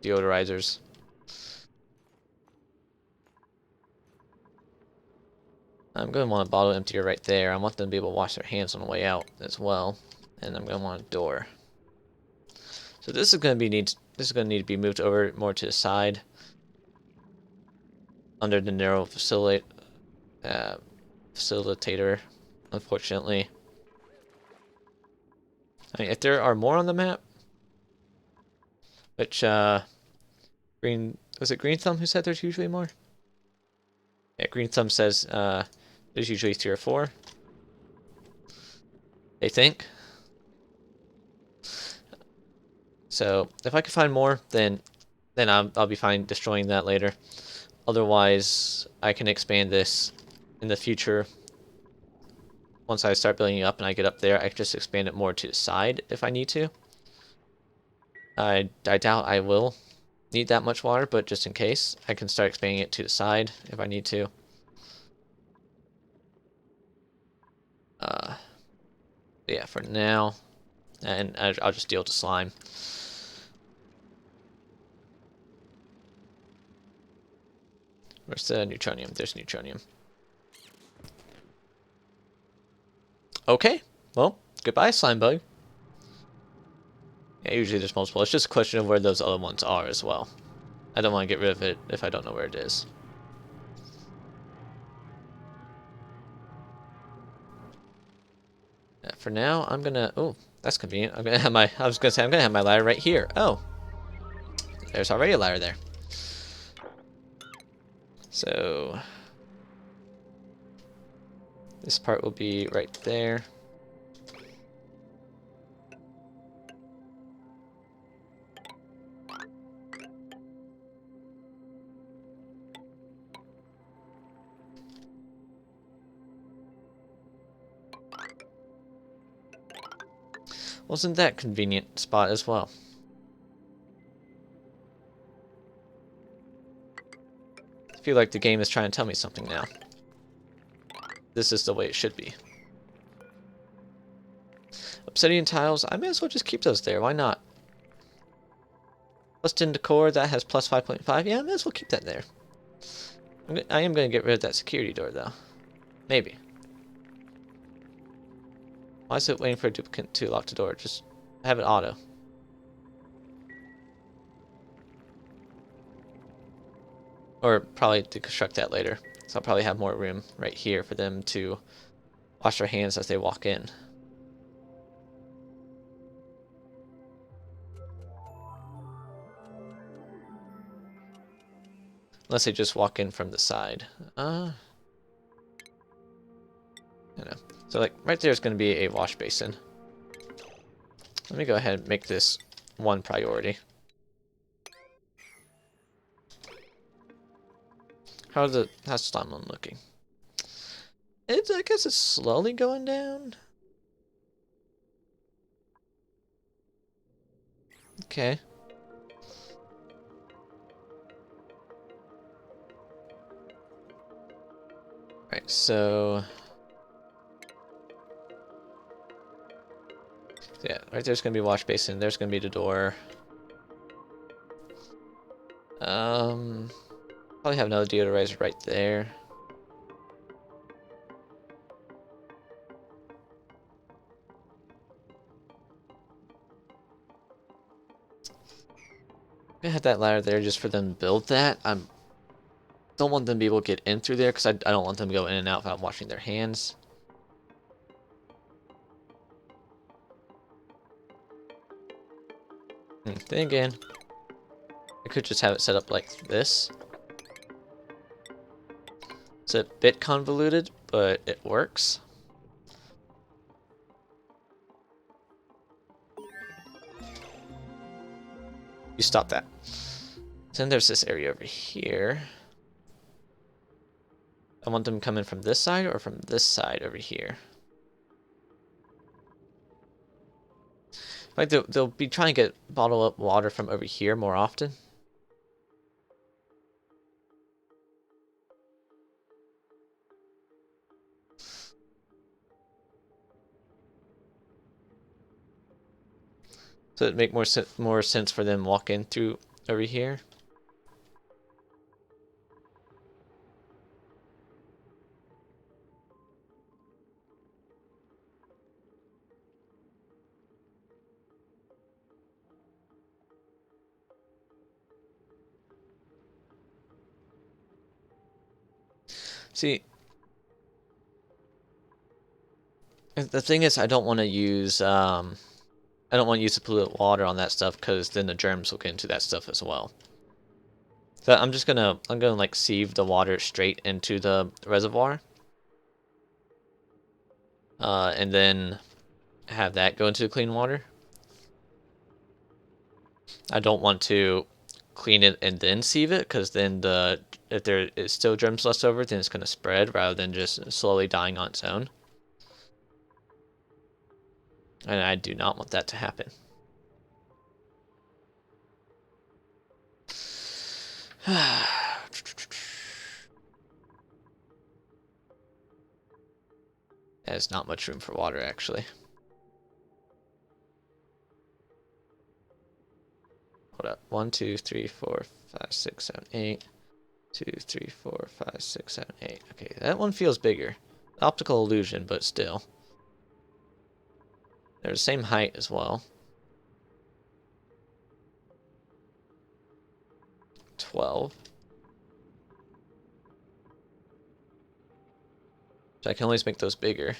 deodorizers. I'm going to want a bottle emptier right there. I want them to be able to wash their hands on the way out as well. And I'm going to want a door. So this is going to need to be moved over more to the side under the narrow facilitator, unfortunately. I mean, if there are more on the map, which was it Green Thumb who said there's usually more? Yeah, Green Thumb says there's usually 3 or 4. They think. So if I can find more, then I'll be fine destroying that later. Otherwise, I can expand this in the future. Once I start building it up and I get up there, I can just expand it more to the side if I need to. I doubt I will need that much water, but just in case, I can start expanding it to the side if I need to. Yeah, for now, and I'll just deal with the slime. Where's the neutronium? There's neutronium. Okay, well, goodbye, slime bug. Yeah, usually there's multiple. It's just a question of where those other ones are as well. I don't want to get rid of it if I don't know where it is. Yeah, for now, I'm gonna. Oh, that's convenient. I'm gonna have my. I was gonna say I'm gonna have my ladder right here. Oh, there's already a ladder there. So this part will be right there. Wasn't that convenient spot as well? I feel like the game is trying to tell me something now. This is the way it should be. Obsidian tiles, I may as well just keep those there. Why not? Plus 10 decor, that has plus 5.5. Yeah, I may as well keep that there. I am going to get rid of that security door, though. Maybe. Why is it waiting for a duplicate to lock the door? Just have it auto. Or probably deconstruct that later. So I'll probably have more room right here for them to wash their hands as they walk in. Unless they just walk in from the side. You know. So like right there is going to be a wash basin. Let me go ahead and make this one priority. How's slime one looking? I guess it's slowly going down. Okay. Right, so yeah, right there's gonna be a wash basin, there's gonna be the door. Probably have another deodorizer right there. I'm gonna have that ladder there just for them to build that. Don't want them to be able to get in through there because I don't want them to go in and out without washing their hands. Then again, I could just have it set up like this. It's a bit convoluted, but it works. You stop that. Then there's this area over here. I want them coming from this side or from this side over here. Like they'll be trying to get bottle up water from over here more often. So it'd make more sense for them walking through over here. See, the thing is, I don't want to use the polluted water on that stuff because then the germs will get into that stuff as well. So I'm gonna like sieve the water straight into the reservoir, and then have that go into the clean water. I don't want to clean it and then sieve it because then if there is still germs left over, then it's gonna spread rather than just slowly dying on its own. And I do not want that to happen. There's not much room for water, actually. Hold up. 1, 2, 3, 4, 5, 6, 7, 8. 2, 3, 4, 5, 6, 7, 8. Okay, that one feels bigger. Optical illusion, but still. They're the same height as well. 12. So I can always make those bigger.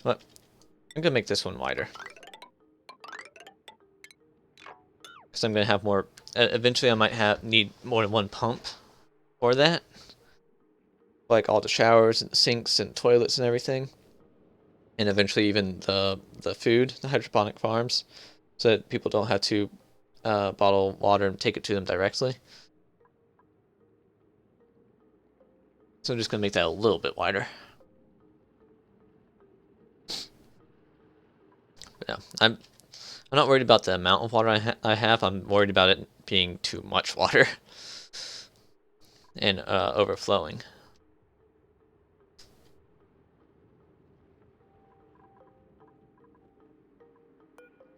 But I'm gonna make this one wider. Because I'm gonna have more. Eventually, I might need more than one pump for that. Like all the showers and sinks and toilets and everything. And eventually even the food, the hydroponic farms, so that people don't have to bottle water and take it to them directly. So I'm just gonna make that a little bit wider. But yeah, I'm not worried about the amount of water I have. I'm worried about it being too much water and overflowing.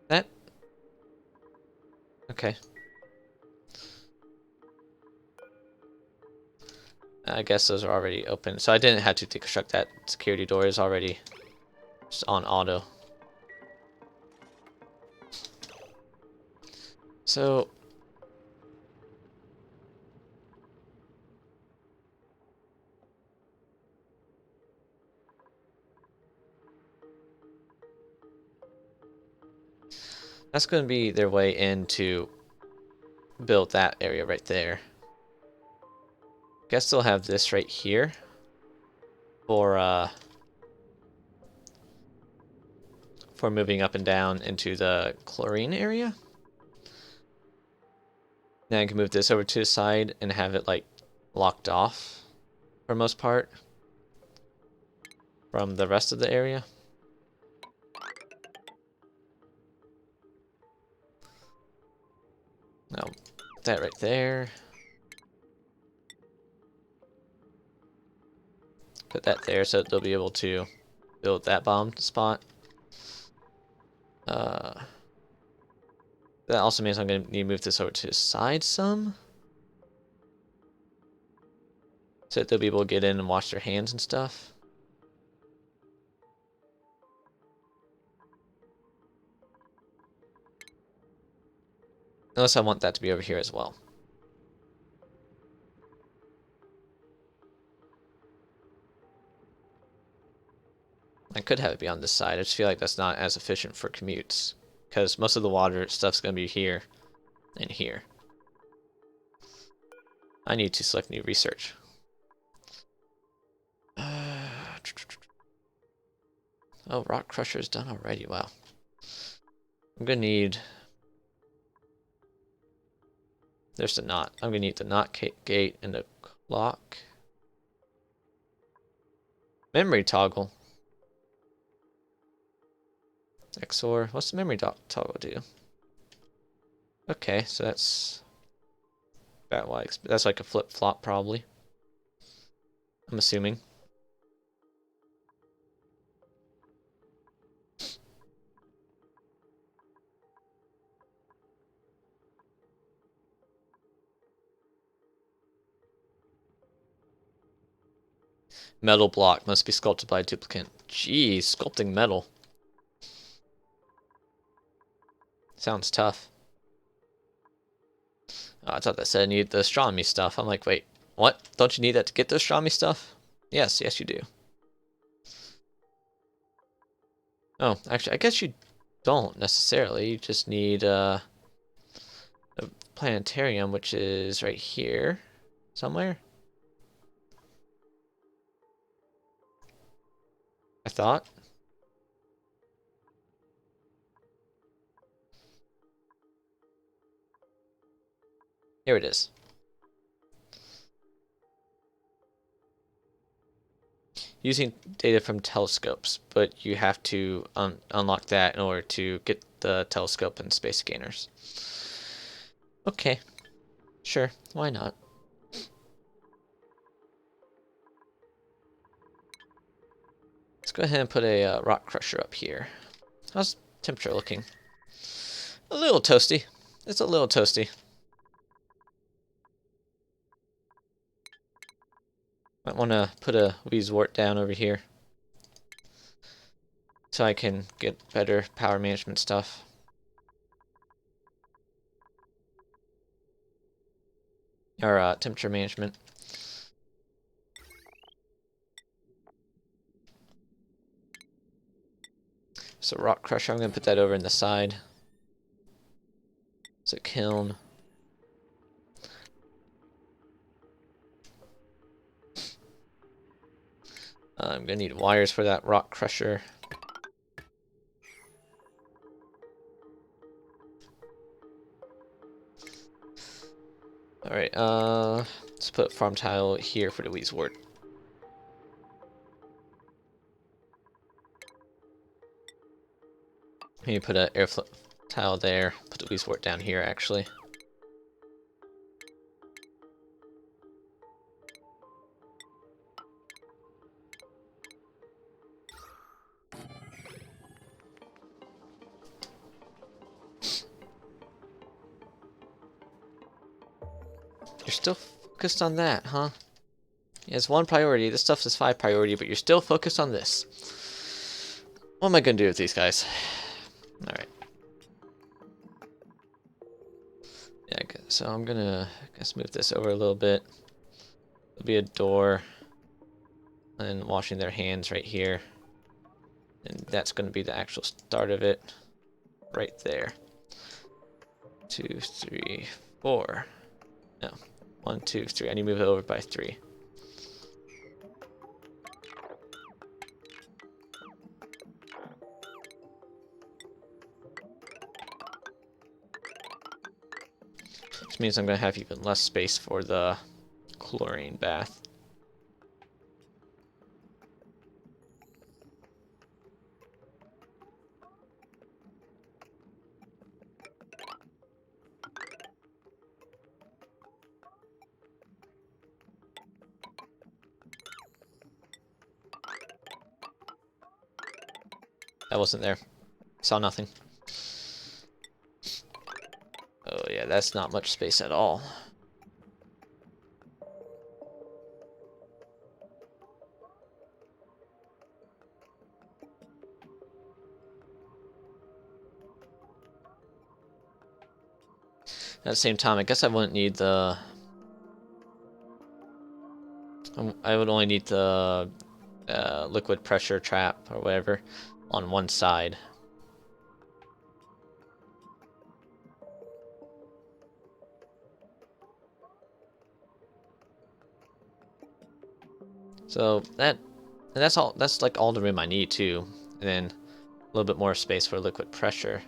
That okay. I guess those are already open, so I didn't have to deconstruct that. Security door is already just on auto. So that's going to be their way in to build that area right there. Guess they'll have this right here for moving up and down into the chlorine area. Then I can move this over to the side and have it like locked off for most part from the rest of the area. No, that right there. Put that there so they'll be able to build that bomb spot. That also means I'm going to need to move this over to the side some. So that they'll be able to get in and wash their hands and stuff. Unless I want that to be over here as well. I could have it be on this side. I just feel like that's not as efficient for commutes. Because most of the water stuff's going to be here and here. I need to select new research. Oh, rock crusher is done already. Wow. I'm gonna need. There's the knot. I'm gonna need the knot gate and the clock. Memory toggle. XOR. What's the memory toggle do? Okay, so that's about why. That's like a flip flop, probably. I'm assuming. Metal block must be sculpted by a duplicate. Jeez, sculpting metal. Sounds tough. Oh, I thought that said I needed the astronomy stuff. I'm like, wait, what? Don't you need that to get the astronomy stuff? Yes, yes you do. Oh, actually, I guess you don't necessarily. You just need a planetarium, which is right here somewhere. I thought. Here it is. Using data from telescopes, but you have to unlock that in order to get the telescope and space scanners. Okay, sure, why not? Let's go ahead and put a rock crusher up here. How's temperature looking? A little toasty. It's a little toasty. Might want to put a Weezewort down over here so I can get better power management stuff. Or temperature management. So rock crusher, I'm going to put that over in the side. It's a kiln. I'm going to need wires for that rock crusher. Alright, let's put farm tile here for the Weezewort. Maybe put an airflow tile there. Put the Weezewort down here, actually. You're still focused on that, huh? Yeah, it's one priority. This stuff is 5 priority, but you're still focused on this. What am I gonna do with these guys? Alright. Yeah, so I'm gonna, I guess, move this over a little bit. There'll be a door. And washing their hands right here. And that's gonna be the actual start of it. Right there. 2, 3, 4. No. 1, 2, 3. I need to move it over by 3. Which means I'm going to have even less space for the chlorine bath. That wasn't there. Saw nothing. Oh yeah, that's not much space at all. At the same time, I guess I wouldn't need the... I would only need the liquid pressure trap or whatever on one side. So that's all. That's like all the room I need too, and then a little bit more space for liquid pressure.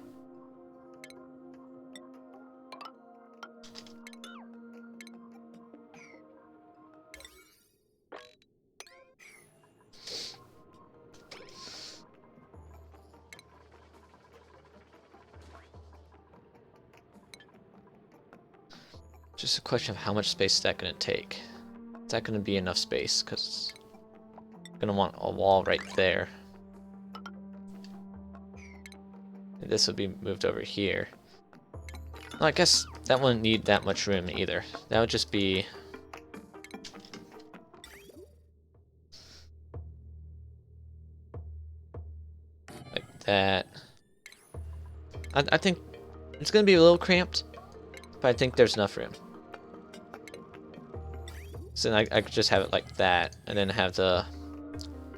Just a question of how much space is that going to take. Is that going to be enough space? Because I'm going to want a wall right there. And this will be moved over here. Well, I guess that wouldn't need that much room either. That would just be... like that. I think it's going to be a little cramped, but I think there's enough room. So then I could just have it like that, and then have the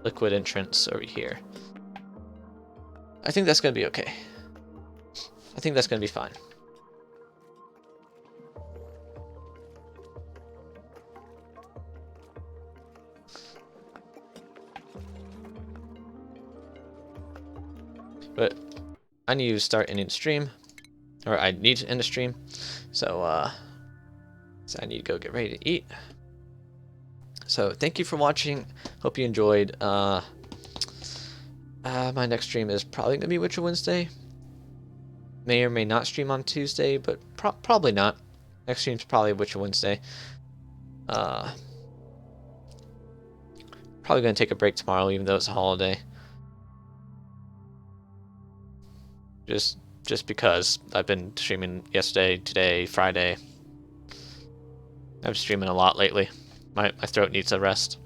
liquid entrance over here. I think that's going to be okay. I think that's going to be fine. But I need to start ending the stream, or I need to end the stream. So, so I need to go get ready to eat. So thank you for watching. Hope you enjoyed. My next stream is probably gonna be Witcher Wednesday. May or may not stream on Tuesday, but probably not. Next stream's probably Witcher Wednesday. Probably gonna take a break tomorrow, even though it's a holiday. Just because I've been streaming yesterday, today, Friday. I'm streaming a lot lately. My throat needs a rest.